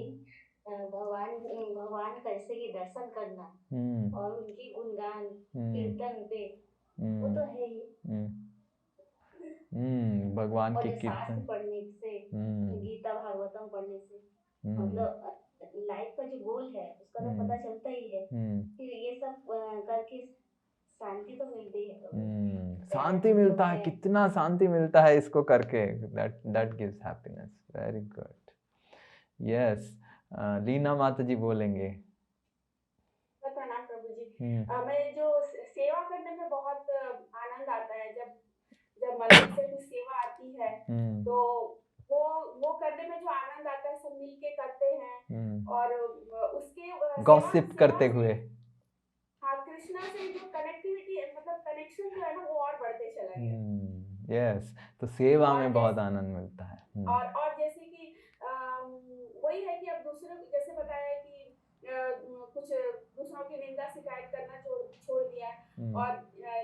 भगवान कैसे की दर्शन करना और उनकी गुणगान कीर्तन पे वो तो है ही। भगवान और की जो शास्त्र कीर्तन, पढ़ने से, गीता भागवतम पढ़ने से मतलब लाइफ का जो गोल है उसका तो पता चलता ही है। फिर ये सब करके शांति तो मिलती है। शांति मिलता है, कितना शांति मिलता है इसको करके। That gives happiness. Very good. Yes Leena माता जी बोलेंगे। प्रणाम प्रभु जी। मैं जो सेवा करने में बहुत आनंद आता है। जब मंदिर से कुछ सेवा आती है तो वो करने में जो आनंद आता है, सब मिलके करते हैं और उसके गॉसिप करते हुए। हाँ, कृष्णा से जो कनेक्टिविटी मतलब कनेक्शन जो है ना वो और बढ़ते चला गया। यस, तो सेवा में बहुत आनंद मिलता है। और जैसे कि वही है कि अब दूसरों को जैसे बताया कि कुछ दूसरों की निंदा शिकायत करना छोड़ दिया, और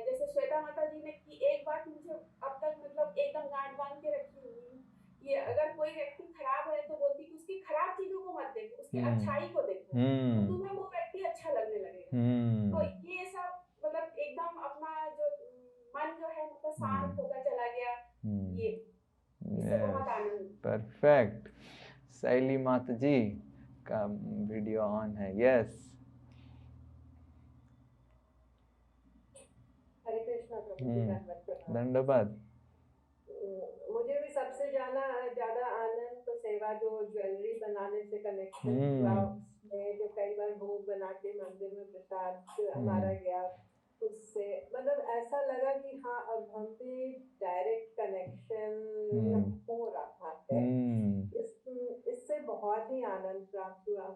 जैसे श्वेता माता जी ने की एक बात मुझे अब तक मतलब एकदम गांठ बांध के रखी हुई कि अगर कोई व्यक्ति खराब है तो बोलती कि उसकी खराब चीजों को मत देखो, उसकी अच्छाई को देखो, तो तुम्हें वो व्यक्ति अच्छा लगने लगेगा। तो ये सब मतलब एकदम अपना जो मन जो है मतलब शांत होता चला गया, ये इससे बहुत आनंद। परफेक्ट। शैली माता जी का वीडियो ऑन है। यस, हरे कृष्णा। धन्यवाद। मुझे भी सबसे ज्यादा आनंद तो सेवा जो ज्वेलरी बनाने से कनेक्शन में जो कई बार भोग बना के मंदिर में प्रसाद हमारा गया, उससे मतलब ऐसा लगा कि हाँ अब हम भी डायरेक्ट कनेक्शन हो रहा है। इससे बहुत ही आनंद प्राप्त हुआ।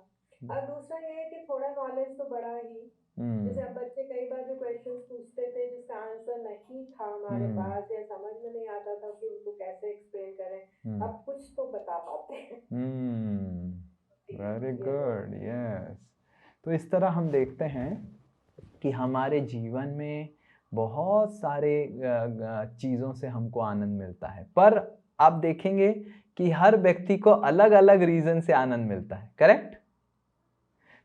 और दूसरा ये है कि थोड़ा नॉलेज तो बड़ा ही, जैसे अब बच्चे कई बार जो क्वेश्चंस पूछते थे जिसका आंसर नहीं था हमारे पास या समझ में नहीं आता था कि उनको कैसे एक्सप्लेन करें, अब कुछ तो बता पाते हैं। Very good. यस, तो इस तरह हम देखते हैं कि हमारे जीवन में बहुत सारे चीज़ों से हमको आनंद मिलता है, पर आप देखेंगे कि हर व्यक्ति को अलग अलग रीज़न से आनंद मिलता है। करेक्ट?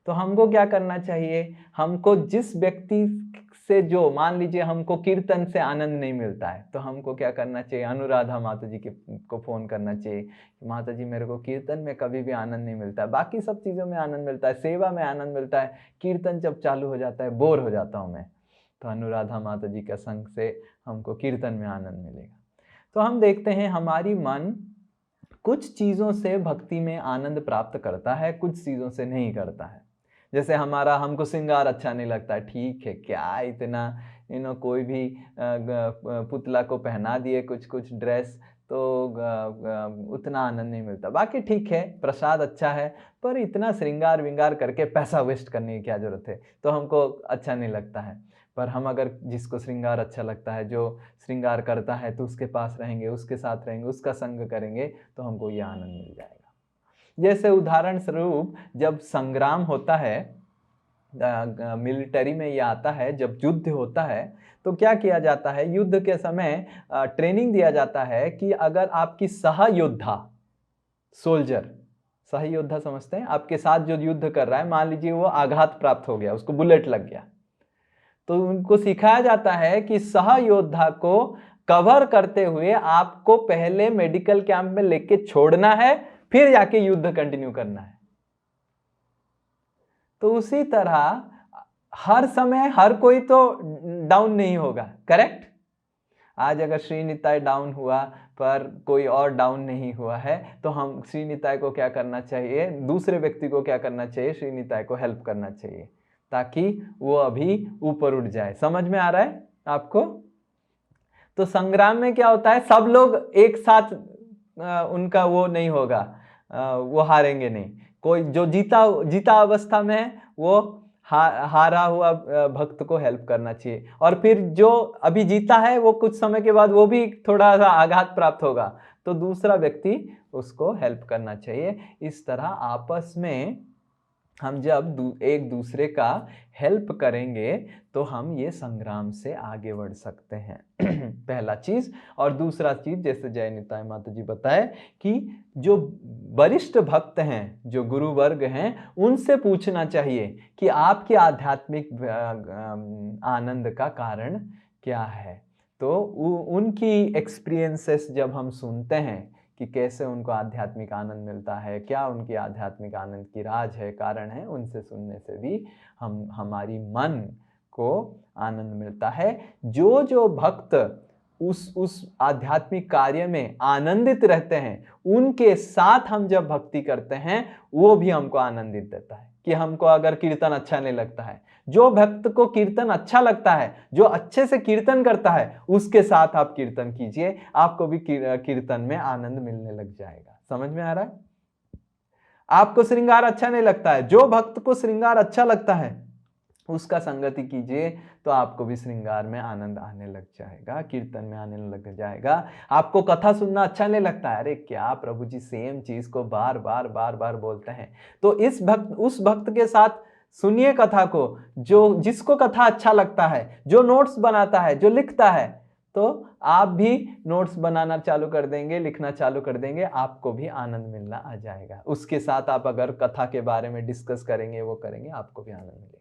तो हमको क्या करना चाहिए? हमको जिस व्यक्ति से जो मान लीजिए हमको कीर्तन से आनंद नहीं मिलता है, तो हमको क्या करना चाहिए? अनुराधा माता जी को फ़ोन करना चाहिए, माता जी मेरे को कीर्तन में कभी भी आनंद नहीं मिलता है, बाकी सब चीज़ों में आनंद मिलता है, सेवा में आनंद मिलता है, कीर्तन जब चालू हो जाता है बोर हो जाता हूँ मैं, तो अनुराधा माता जी का संग से हमको कीर्तन में आनंद मिलेगा। तो हम देखते हैं हमारी मन कुछ चीज़ों से भक्ति में आनंद प्राप्त करता है, कुछ चीज़ों से नहीं करता है। जैसे हमको श्रृंगार अच्छा नहीं लगता है, ठीक है, क्या इतना कोई भी पुतला को पहना दिए कुछ ड्रेस, तो उतना आनंद नहीं मिलता। बाकी ठीक है, प्रसाद अच्छा है, पर इतना श्रृंगार विंगार करके पैसा वेस्ट करने की क्या जरूरत है, तो हमको अच्छा नहीं लगता है। पर हम अगर जिसको श्रृंगार अच्छा लगता है, जो श्रृंगार करता है, तो उसके पास रहेंगे, उसके साथ रहेंगे, उसका संग करेंगे, तो हमको ये आनंद मिल जाएगा। जैसे उदाहरण स्वरूप जब संग्राम होता है, मिलिट्री में ये आता है, जब युद्ध होता है तो क्या किया जाता है? युद्ध के समय ट्रेनिंग दिया जाता है कि अगर आपकी सहयोद्धा सोल्जर, सहयोद्धा समझते हैं, आपके साथ जो युद्ध कर रहा है, मान लीजिए वो आघात प्राप्त हो गया, उसको बुलेट लग गया, तो उनको सिखाया जाता है कि सहयोद्धा को कवर करते हुए आपको पहले मेडिकल कैंप में लेके छोड़ना है, फिर जाके युद्ध कंटिन्यू करना है। तो उसी तरह हर समय हर कोई तो डाउन नहीं होगा। करेक्ट? आज अगर श्रीनिताई डाउन हुआ पर कोई और डाउन नहीं हुआ है, तो हम श्रीनिताई को क्या करना चाहिए? दूसरे व्यक्ति को क्या करना चाहिए? श्रीनिताई को हेल्प करना चाहिए, ताकि वो अभी ऊपर उठ जाए। समझ में आ रहा है आपको? तो संग्राम में क्या होता है? सब लोग एक साथ उनका वो नहीं होगा, वो हारेंगे नहीं। कोई जो जीता अवस्था में है, वो हारा हुआ भक्त को हेल्प करना चाहिए, और फिर जो अभी जीता है वो कुछ समय के बाद वो भी थोड़ा सा आघात प्राप्त होगा, तो दूसरा व्यक्ति उसको हेल्प करना चाहिए। इस तरह आपस में हम जब एक दूसरे का हेल्प करेंगे तो हम ये संग्राम से आगे बढ़ सकते हैं। पहला चीज। और दूसरा चीज, जैसे जय निताई माता जी बताए कि जो वरिष्ठ भक्त हैं, जो गुरु वर्ग हैं, उनसे पूछना चाहिए कि आपके आध्यात्मिक आनंद का कारण क्या है। तो उनकी एक्सपीरियंसेस जब हम सुनते हैं कि कैसे उनको आध्यात्मिक आनंद मिलता है, क्या उनकी आध्यात्मिक आनंद की राज है, कारण है, उनसे सुनने से भी हमारी मन को आनंद मिलता है। जो भक्त उस आध्यात्मिक कार्य में आनंदित रहते हैं, उनके साथ हम जब भक्ति करते हैं, वो भी हमको आनंदित देता है। कि हमको अगर कीर्तन अच्छा नहीं लगता है, जो भक्त को कीर्तन अच्छा लगता है, जो अच्छे से कीर्तन करता है, उसके साथ आप कीर्तन कीजिए, आपको भी कीर्तन में आनंद मिलने लग जाएगा। समझ में आ रहा है? आपको श्रृंगार अच्छा नहीं लगता है, जो भक्त को श्रृंगार अच्छा लगता है उसका संगति कीजिए तो आपको भी श्रृंगार में आनंद आने लग जाएगा, कीर्तन में आने लग जाएगा। आपको कथा सुनना अच्छा नहीं लगता है, अरे क्या प्रभु जी सेम चीज को बार बार बार बार बोलते हैं, तो इस भक्त उस भक्त के साथ सुनिए कथा को, जो जिसको कथा अच्छा लगता है, जो नोट्स बनाता है, जो लिखता है, तो आप भी नोट्स बनाना चालू कर देंगे, लिखना चालू कर देंगे, आपको भी आनंद मिलना आ जाएगा। उसके साथ आप अगर कथा के बारे में डिस्कस करेंगे, वो करेंगे, आपको भी आनंद मिलेगा।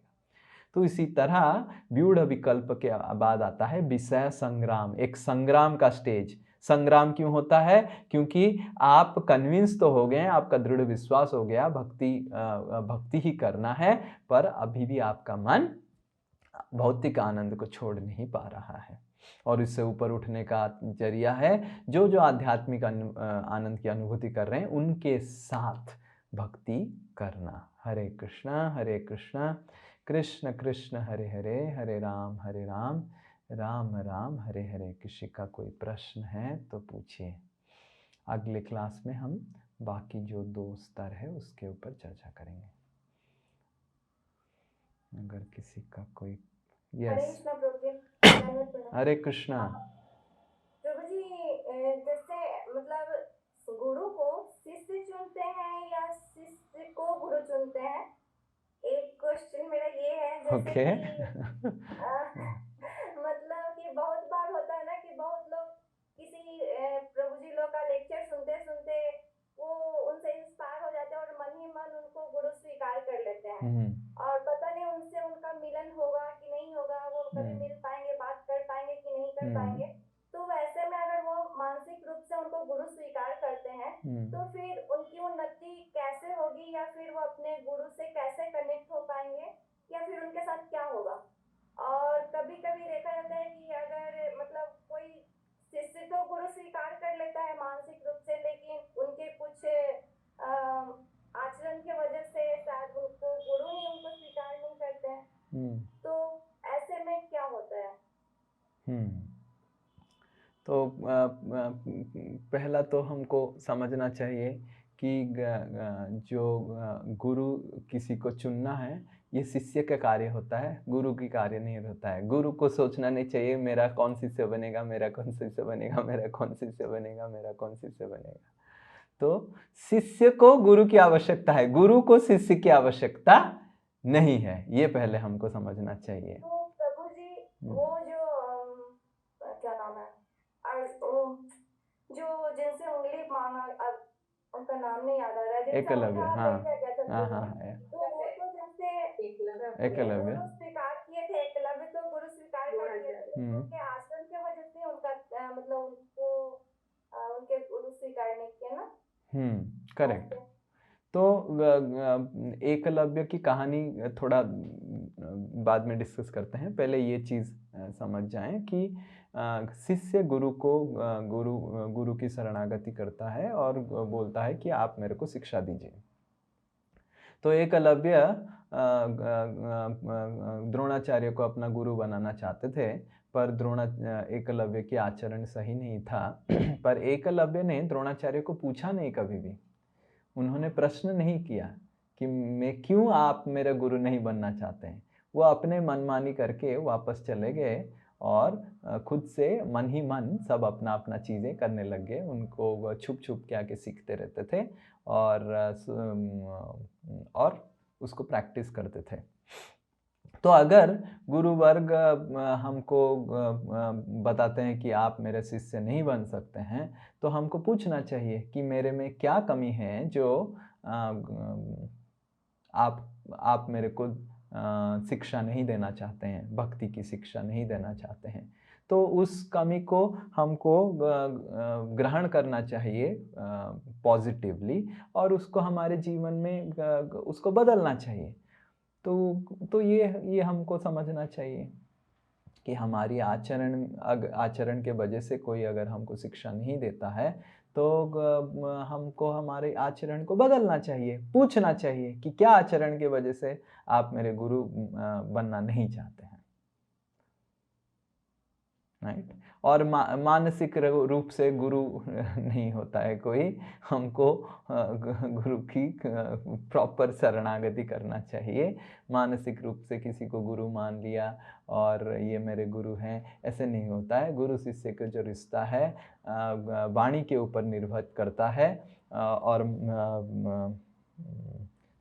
तो इसी तरह व्यूढ़ विकल्प के बाद आता है विषय संग्राम, एक संग्राम का स्टेज। संग्राम क्यों होता है? क्योंकि आप कन्विंस तो हो गए, आपका दृढ़ विश्वास हो गया भक्ति ही करना है, पर अभी भी आपका मन भौतिक आनंद को छोड़ नहीं पा रहा है, और इससे ऊपर उठने का जरिया है जो आध्यात्मिक आनंद की अनुभूति कर रहे हैं उनके साथ भक्ति करना। हरे कृष्णा कृष्ण कृष्ण हरे हरे, हरे राम राम राम हरे हरे। किसी का कोई प्रश्न है तो पूछिए। अगले क्लास में हम बाकी जो 2 स्तर है उसके ऊपर चर्चा करेंगे। अगर किसी का कोई यस। हरे कृष्णा प्रभु जी, जैसे मतलब गुरु को शिष्य चुनते हैं या शिष्य को गुरु चुनते हैं? एक क्वेश्चन मेरा ये है, जैसे कि मतलब कि बहुत बार होता है ना कि बहुत लोग किसी प्रभु जी लोग का लेक्चर सुनते सुनते वो उनसे इंस्पायर हो जाते हैं और मन ही मन उनको गुरु स्वीकार कर लेते हैं, और पता नहीं उनसे उनका मिलन होगा कि नहीं होगा, वो कभी मिल पाएंगे, बात कर पाएंगे कि नहीं कर पाएंगे। तो वैसे में अगर वो मानसिक रूप से उनको गुरु स्वीकार करते हैं तो फिर उनकी उन्नति कैसे होगी, या फिर वो अपने गुरु से कैसे कनेक्ट हो पाएंगे, या फिर उनके साथ क्या होगा? और कभी कभी देखा जाता है कि अगर मतलब कोई शिष्य तो गुरु स्वीकार कर लेता है मानसिक रूप से, लेकिन उनके कुछ आचरण की वजह से शायद उनको गुरु ही उनको स्वीकार नहीं करते हैं, तो ऐसे में क्या होता है? तो पहला तो हमको समझना चाहिए कि जो गुरु किसी को चुनना है ये शिष्य का कार्य होता है, गुरु की कार्य नहीं होता है। गुरु को सोचना नहीं चाहिए मेरा कौन शिष्य बनेगा, मेरा कौन शिष्य बनेगा, मेरा कौन शिष्य बनेगा, मेरा कौन शिष्य बनेगा। तो शिष्य को गुरु की आवश्यकता है, गुरु को शिष्य की आवश्यकता नहीं है, ये पहले हमको समझना चाहिए। तो प्रभु जी वो जो क्या नाम है जो जिनसे उंगली मांगा, अब उनका नाम नहीं याद आ रहा है, एकलव्य। हाँ तो वो तो जैसे एकलव्य स्वीकार किए थे, एकलव्य तो गुरु स्वीकार कर दिए थे, उनके आश्रम की वजह से उनका मतलब उनको उनके गुरु स्वीकार नहीं किया ना। करेक्ट। तो एकलव्य की कहानी थोड़ा बाद में डिस्कस करते हैं, पहले ये चीज़ समझ जाएं कि शिष्य गुरु को गुरु की शरणागति करता है और बोलता है कि आप मेरे को शिक्षा दीजिए। तो एकलव्य द्रोणाचार्य को अपना गुरु बनाना चाहते थे, पर एकलव्य की आचरण सही नहीं था। पर एकलव्य ने द्रोणाचार्य को पूछा नहीं, कभी भी उन्होंने प्रश्न नहीं किया कि मैं क्यों आप मेरे गुरु नहीं बनना चाहते हैं। वो अपने मनमानी करके वापस चले गए और खुद से मन ही मन सब अपना अपना चीज़ें करने लग गए। उनको छुप छुप के आके सीखते रहते थे और उसको प्रैक्टिस करते थे। तो अगर गुरु वर्ग हमको बताते हैं कि आप मेरे शिष्य नहीं बन सकते हैं, तो हमको पूछना चाहिए कि मेरे में क्या कमी है जो आप मेरे को शिक्षा नहीं देना चाहते हैं, भक्ति की शिक्षा नहीं देना चाहते हैं। तो उस कमी को हमको ग्रहण करना चाहिए पॉजिटिवली, और उसको हमारे जीवन में उसको बदलना चाहिए। तो ये हमको समझना चाहिए कि हमारी आचरण के वजह से कोई अगर हमको शिक्षा नहीं देता है तो हमको हमारे आचरण को बदलना चाहिए, पूछना चाहिए कि क्या आचरण के वजह से आप मेरे गुरु बनना नहीं चाहते हैं, राइट। और मानसिक रूप से गुरु नहीं होता है कोई। हमको गुरु की प्रॉपर शरणागति करना चाहिए। मानसिक रूप से किसी को गुरु मान लिया और ये मेरे गुरु हैं, ऐसे नहीं होता है। गुरु शिष्य का जो रिश्ता है वाणी के ऊपर निर्भर करता है और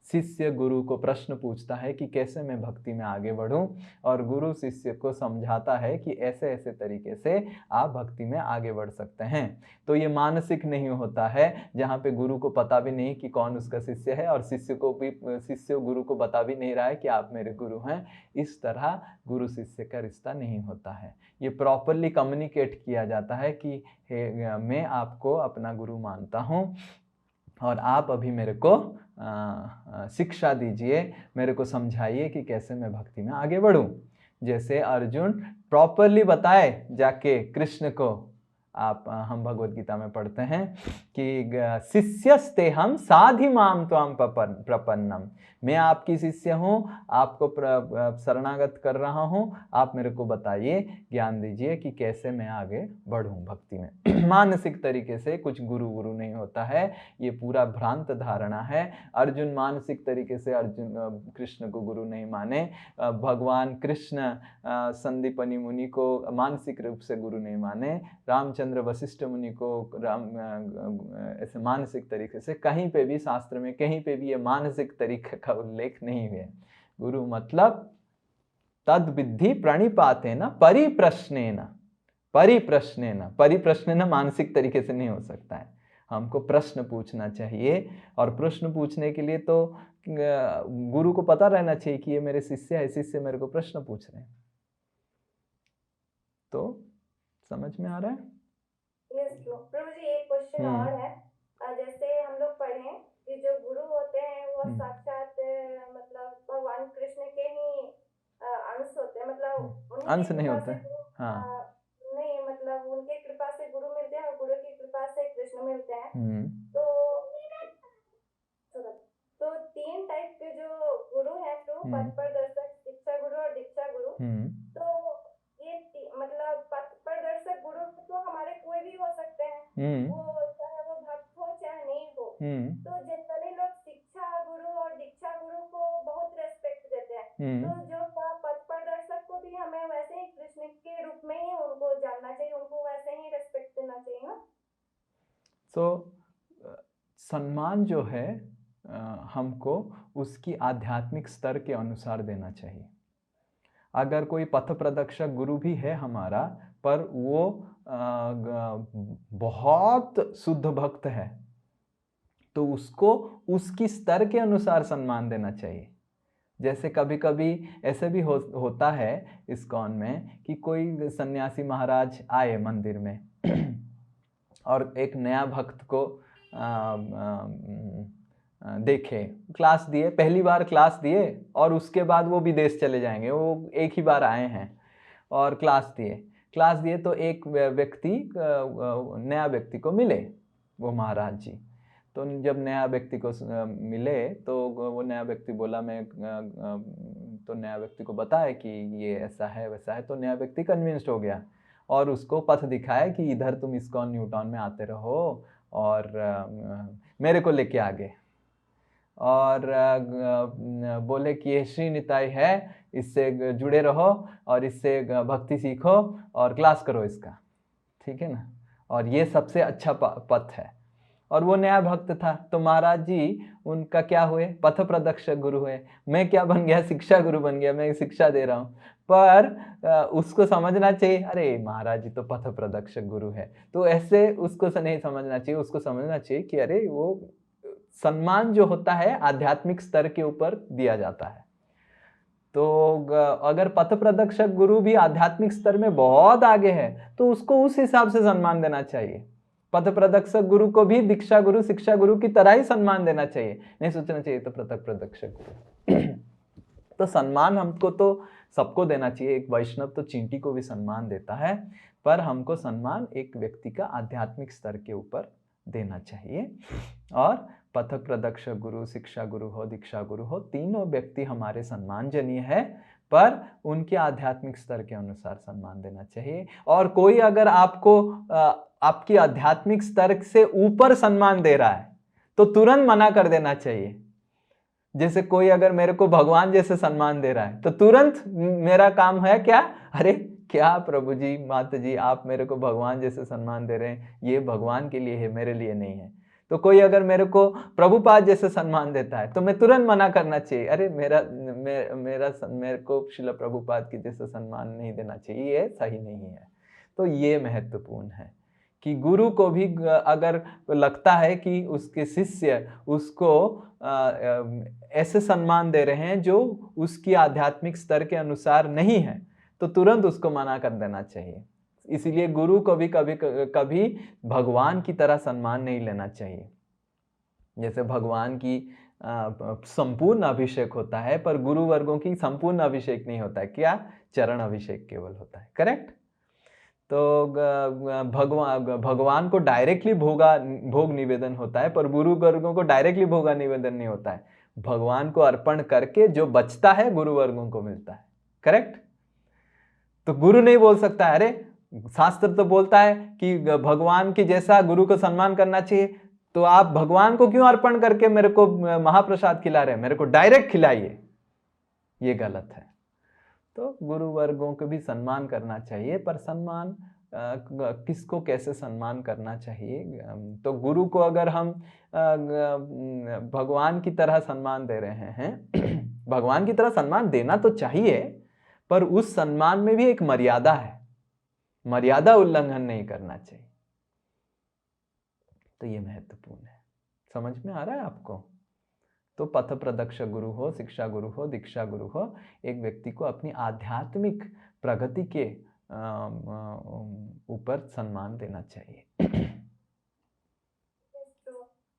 शिष्य गुरु को प्रश्न पूछता है कि कैसे मैं भक्ति में आगे बढ़ूं, और गुरु शिष्य को समझाता है कि ऐसे ऐसे तरीके से आप भक्ति में आगे बढ़ सकते हैं। तो ये मानसिक नहीं होता है जहाँ पे गुरु को पता भी नहीं कि कौन उसका शिष्य है और शिष्य गुरु को बता भी नहीं रहा है कि आप मेरे गुरु हैं। इस तरह गुरु शिष्य का रिश्ता नहीं होता है। ये प्रॉपरली कम्युनिकेट किया जाता है कि मैं आपको अपना गुरु मानता हूँ और आप अभी मेरे को शिक्षा दीजिए, मेरे को समझाइए कि कैसे मैं भक्ति में आगे बढ़ूं। जैसे अर्जुन प्रॉपरली बताए जाके कृष्ण को, हम भगवत गीता में पढ़ते हैं कि शिष्यस्ते हम साधि माम त्वाम प्रपन्नम, मैं आपकी शिष्य हूँ, आपको शरणागत कर रहा हूँ, आप मेरे को बताइए, ज्ञान दीजिए कि कैसे मैं आगे बढ़ूँ भक्ति में। मानसिक तरीके से कुछ गुरु नहीं होता है, ये पूरा भ्रांत धारणा है। अर्जुन मानसिक तरीके से कृष्ण को गुरु नहीं माने, भगवान कृष्ण संदीपनी मुनि को मानसिक रूप से गुरु नहीं माने, रामचंद्र वशिष्ठ मुनि को ऐसे मानसिक तरीके से, कहीं पे भी शास्त्र में कहीं पे भी ये मानसिक तरीके का उल्लेख नहीं है। गुरु मतलब तद विद्धि प्रणिपातेन परिप्रश्नेन, परिप्रश्नेन मानसिक तरीके से नहीं हो सकता है। हमको प्रश्न पूछना चाहिए, और प्रश्न पूछने के लिए तो गुरु को पता रहना चाहिए कि ये मेरे शिष्य है, शिष्य मेरे को प्रश्न पूछ रहे हैं। तो समझ में आ रहा है? यस प्रभु जी, एक क्वेश्चन और है। जैसे हम लोग पढ़े कि जो गुरु होते हैं वो साक्षात मतलब भगवान कृष्ण के ही अंश होते हैं, मतलब अंश नहीं होते। हाँ नहीं, मतलब उनके कृपा से गुरु मिलते हैं और गुरु की कृपा से कृष्ण मिलते हैं। तो 3 टाइप के जो गुरु हैं प्रभु, पथ प्रदर्शक, शिक्षा गुरु और दीक्षा गुरु। तो ये मतलब पथ प्रदर्शक गुरु तो हमारे कोई भी हो सकते हैं, वो चाहे वो भक्त हो चाहे नहीं हो। तो जनरली लोग शिक्षा गुरु और दीक्षा गुरु को बहुत रेस्पेक्ट देते हैं। तो जो पथ प्रदर्शक को भी हमें वैसे ही कृष्ण के रूप में ही उनको जानना चाहिए, उनको वैसे ही रेस्पेक्ट देना चाहिए ना। सम्मान जो है हमको उसकी आध्यात्मिक स्तर के अनुसार देना चाहिए। अगर कोई पथ प्रदर्शक गुरु भी है हमारा, पर वो बहुत शुद्ध भक्त है, तो उसको उसकी स्तर के अनुसार सम्मान देना चाहिए। जैसे कभी कभी ऐसे भी होता है इस्कॉन में कि कोई सन्यासी महाराज आए मंदिर में और एक नया भक्त को देखे, क्लास दिए, पहली बार क्लास दिए और उसके बाद वो विदेश चले जाएंगे, वो एक ही बार आए हैं और क्लास दिए तो एक व्यक्ति नया व्यक्ति को मिले वो महाराज जी। तो जब नया व्यक्ति को मिले तो वो नया व्यक्ति बोला, तो नया व्यक्ति को बताया कि ये ऐसा है वैसा है। तो नया व्यक्ति कन्विंस्ड हो गया और उसको पथ दिखाया कि इधर तुम इस्कॉन न्यू टाउन में आते रहो और मेरे को लेके आ गए और बोले कि ये श्री निताई है, इससे जुड़े रहो और इससे भक्ति सीखो और क्लास करो इसका, ठीक है ना। और ये सबसे अच्छा पथ है। और वो नया भक्त था, तो महाराज जी उनका क्या हुए, पथ प्रदर्शक गुरु हुए। मैं क्या बन गया, शिक्षा गुरु बन गया, मैं शिक्षा दे रहा हूँ। पर उसको समझना चाहिए, अरे महाराज जी तो पथ प्रदर्शक गुरु है, तो ऐसे उसको नहीं समझना चाहिए। उसको समझना चाहिए कि अरे वो सम्मान जो होता है आध्यात्मिक स्तर के ऊपर दिया जाता है। तो अगर पथ प्रदर्शक गुरु भी आध्यात्मिक स्तर में बहुत आगे है तो उसको उस हिसाब से सम्मान देना चाहिए। पथ प्रदर्शक गुरु को भी दीक्षा गुरु शिक्षा गुरु की तरह ही सम्मान देना चाहिए, नहीं सोचना चाहिए तो पथ प्रदर्शक गुरु। तो सम्मान हमको तो सबको देना चाहिए। एक वैष्णव तो चींटी को भी सम्मान देता है, पर हमको सम्मान एक व्यक्ति का आध्यात्मिक स्तर के ऊपर देना चाहिए। और पथ प्रदर्शक गुरु, शिक्षा गुरु हो, दीक्षा गुरु हो, तीनों व्यक्ति हमारे सम्मानजनीय है, पर उनके आध्यात्मिक स्तर के अनुसार सम्मान देना चाहिए। और कोई अगर आपको आपकी आध्यात्मिक स्तर से ऊपर सम्मान दे रहा है तो तुरंत मना कर देना चाहिए। जैसे कोई अगर मेरे को भगवान जैसे सम्मान दे रहा है तो तुरंत मेरा काम है क्या, अरे क्या प्रभु जी, माता जी, आप मेरे को भगवान जैसे सम्मान दे रहे हैं, ये भगवान के लिए है, मेरे लिए नहीं है। तो कोई अगर मेरे को प्रभुपाद जैसे सम्मान देता है तो मैं तुरंत मना करना चाहिए, अरे मेरे को श्रील प्रभुपाद की जैसे सम्मान नहीं देना चाहिए, ये सही नहीं है। तो ये महत्वपूर्ण है कि गुरु को भी अगर लगता है कि उसके शिष्य उसको ऐसे सम्मान दे रहे हैं जो उसकी आध्यात्मिक स्तर के अनुसार नहीं है तो तुरंत उसको मना कर देना चाहिए। इसीलिए गुरु को भी कभी भगवान की तरह सम्मान नहीं लेना चाहिए। जैसे भगवान की संपूर्ण अभिषेक होता है पर गुरु वर्गों की संपूर्ण अभिषेक नहीं होता है, क्या, चरण अभिषेक केवल होता है, करेक्ट। तो भगवान को डायरेक्टली भोग निवेदन होता है पर गुरु वर्गों को डायरेक्टली भोगा निवेदन नहीं होता है। भगवान को अर्पण करके जो बचता है गुरु वर्गों को मिलता है, करेक्ट। तो गुरु नहीं बोल सकता है, अरे शास्त्र तो बोलता है कि भगवान के जैसा गुरु को सम्मान करना चाहिए, तो आप भगवान को क्यों अर्पण करके मेरे को महाप्रसाद खिला रहे हैं, मेरे को डायरेक्ट खिलाइए, ये गलत है। तो गुरु वर्गों को भी सम्मान करना चाहिए, पर सम्मान किसको कैसे सम्मान करना चाहिए। तो गुरु को अगर हम भगवान की तरह सम्मान दे रहे हैं भगवान की तरह सम्मान देना तो चाहिए, पर उस सम्मान में भी एक मर्यादा है, मर्यादा उल्लंघन नहीं करना चाहिए। तो ये महत्वपूर्ण है। समझ में आ रहा है आपको? तो पथ प्रदर्शक गुरु हो, शिक्षा गुरु हो, दीक्षा गुरु हो, एक व्यक्ति को अपनी आध्यात्मिक प्रगति के ऊपर सम्मान देना चाहिए।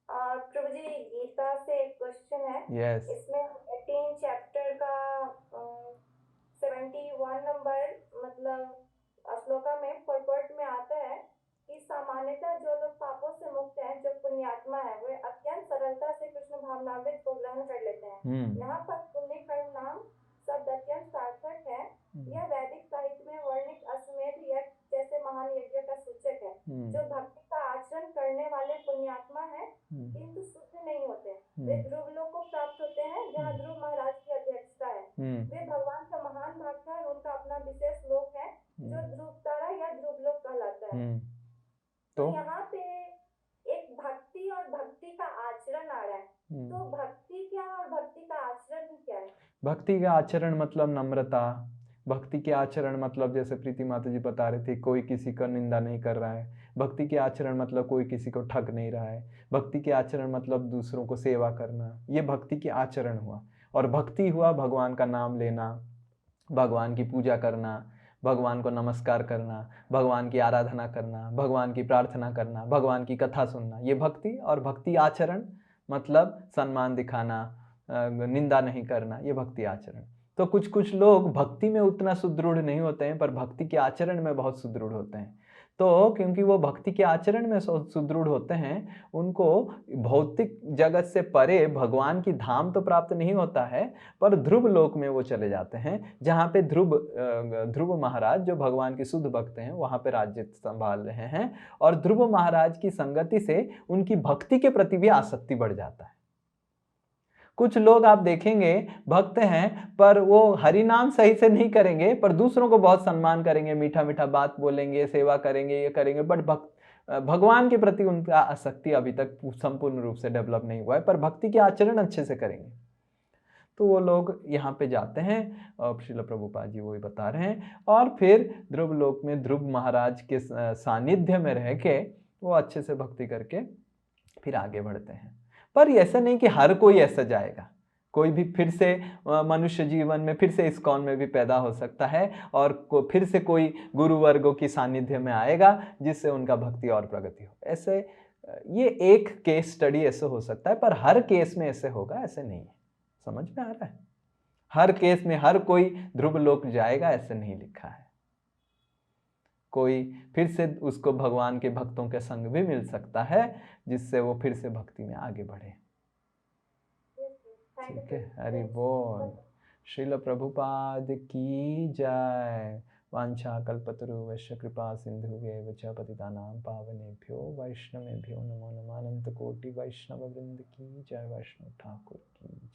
प्रभु जी, गीता से एक क्वेश्चन है। यस। इसमें 18 चैप्टर का 71 नंबर मतलब श्लोका में परपर्ट में आता है कि सामान्यतः जो लोग पापों से मुक्त हैं, जो पुण्यात्मा है, वे अत्यंत सरलता से कृष्ण भावनामृत को ग्रहण कर लेते हैं। यहाँ पर पुण्य कर्म नाम शब्द अत्यंत सार्थक है। यह वैदिक साहित्य में वर्णित अश्वमेध यज्ञ जैसे महान यज्ञ का सूचक है। जो भक्ति का आचरण करने वाले पुण्यात्मा है किंतु शुद्ध नहीं होते, वे ध्रुव लोक को प्राप्त होते हैं जहाँ ध्रुव महाराज की अध्यक्षता है। वे भगवान का महान भक्त है, उनका अपना विशेष लोक है जो ध्रुव तारा या ध्रुव लोक कहलाता है। तो यहाँ पे एक भक्ति और भक्ति का आचरण आ रहा है, तो भक्ति क्या और भक्ति का आचरण क्या है? भक्ति का आचरण मतलब नम्रता, भक्ति के आचरण मतलब जैसे प्रीति माता जी बता रहे थे, कोई किसी का निंदा नहीं कर रहा है। भक्ति के आचरण मतलब कोई किसी को ठग नहीं रहा है। भक्ति के आचरण मतलब दूसरों को सेवा करना, ये भक्ति के आचरण हुआ। और भक्ति हुआ भगवान का नाम लेना, भगवान की पूजा करना, भगवान को नमस्कार करना, भगवान की आराधना करना, भगवान की प्रार्थना करना, भगवान की कथा सुनना, ये भक्ति। और भक्ति आचरण मतलब सम्मान दिखाना, निंदा नहीं करना, ये भक्ति आचरण। तो कुछ लोग भक्ति में उतना सुदृढ़ नहीं होते हैं पर भक्ति के आचरण में बहुत सुदृढ़ होते हैं। तो क्योंकि वो भक्ति के आचरण में सुदृढ़ होते हैं, उनको भौतिक जगत से परे भगवान की धाम तो प्राप्त नहीं होता है, पर ध्रुव लोक में वो चले जाते हैं जहाँ पे ध्रुव महाराज जो भगवान के शुद्ध भक्त हैं वहाँ पे राज्य संभाल रहे हैं। और ध्रुव महाराज की संगति से उनकी भक्ति के प्रति भी आसक्ति बढ़ जाता है। कुछ लोग आप देखेंगे भक्त हैं पर वो हरि नाम सही से नहीं करेंगे, पर दूसरों को बहुत सम्मान करेंगे, मीठा मीठा बात बोलेंगे, सेवा करेंगे, ये करेंगे, बट भगवान के प्रति उनका आसक्ति अभी तक संपूर्ण रूप से डेवलप नहीं हुआ है, पर भक्ति के आचरण अच्छे से करेंगे। तो वो लोग यहाँ पे जाते हैं और श्रील प्रभुपाद जी वही बता रहे हैं, और फिर ध्रुव लोक में ध्रुव महाराज के सानिध्य में रह के वो अच्छे से भक्ति करके फिर आगे बढ़ते हैं। पर ऐसा नहीं कि हर कोई ऐसा जाएगा, कोई भी फिर से मनुष्य जीवन में फिर से इस्कॉन में भी पैदा हो सकता है और फिर से कोई गुरु वर्गों की सानिध्य में आएगा जिससे उनका भक्ति और प्रगति हो। ऐसे ये एक केस स्टडी ऐसे हो सकता है, पर हर केस में ऐसे होगा ऐसे नहीं है। समझ में आ रहा है? हर केस में हर कोई ध्रुव लोक जाएगा ऐसे नहीं लिखा है। कोई फिर से उसको भगवान के भक्तों के संग भी मिल सकता है जिससे वो फिर से भक्ति में आगे बढ़े। ठीक है, हरि बोल। श्रील प्रभुपाद की जय। वांछा कल्पतरुश्च कृपा सिंधुभ्यैव च पतितानां पावनेभ्यो वैष्णवेभ्यो नमो नमः। अनंत कोटि वैष्णव वृंद की जय। वैष्णव ठाकुर की जय।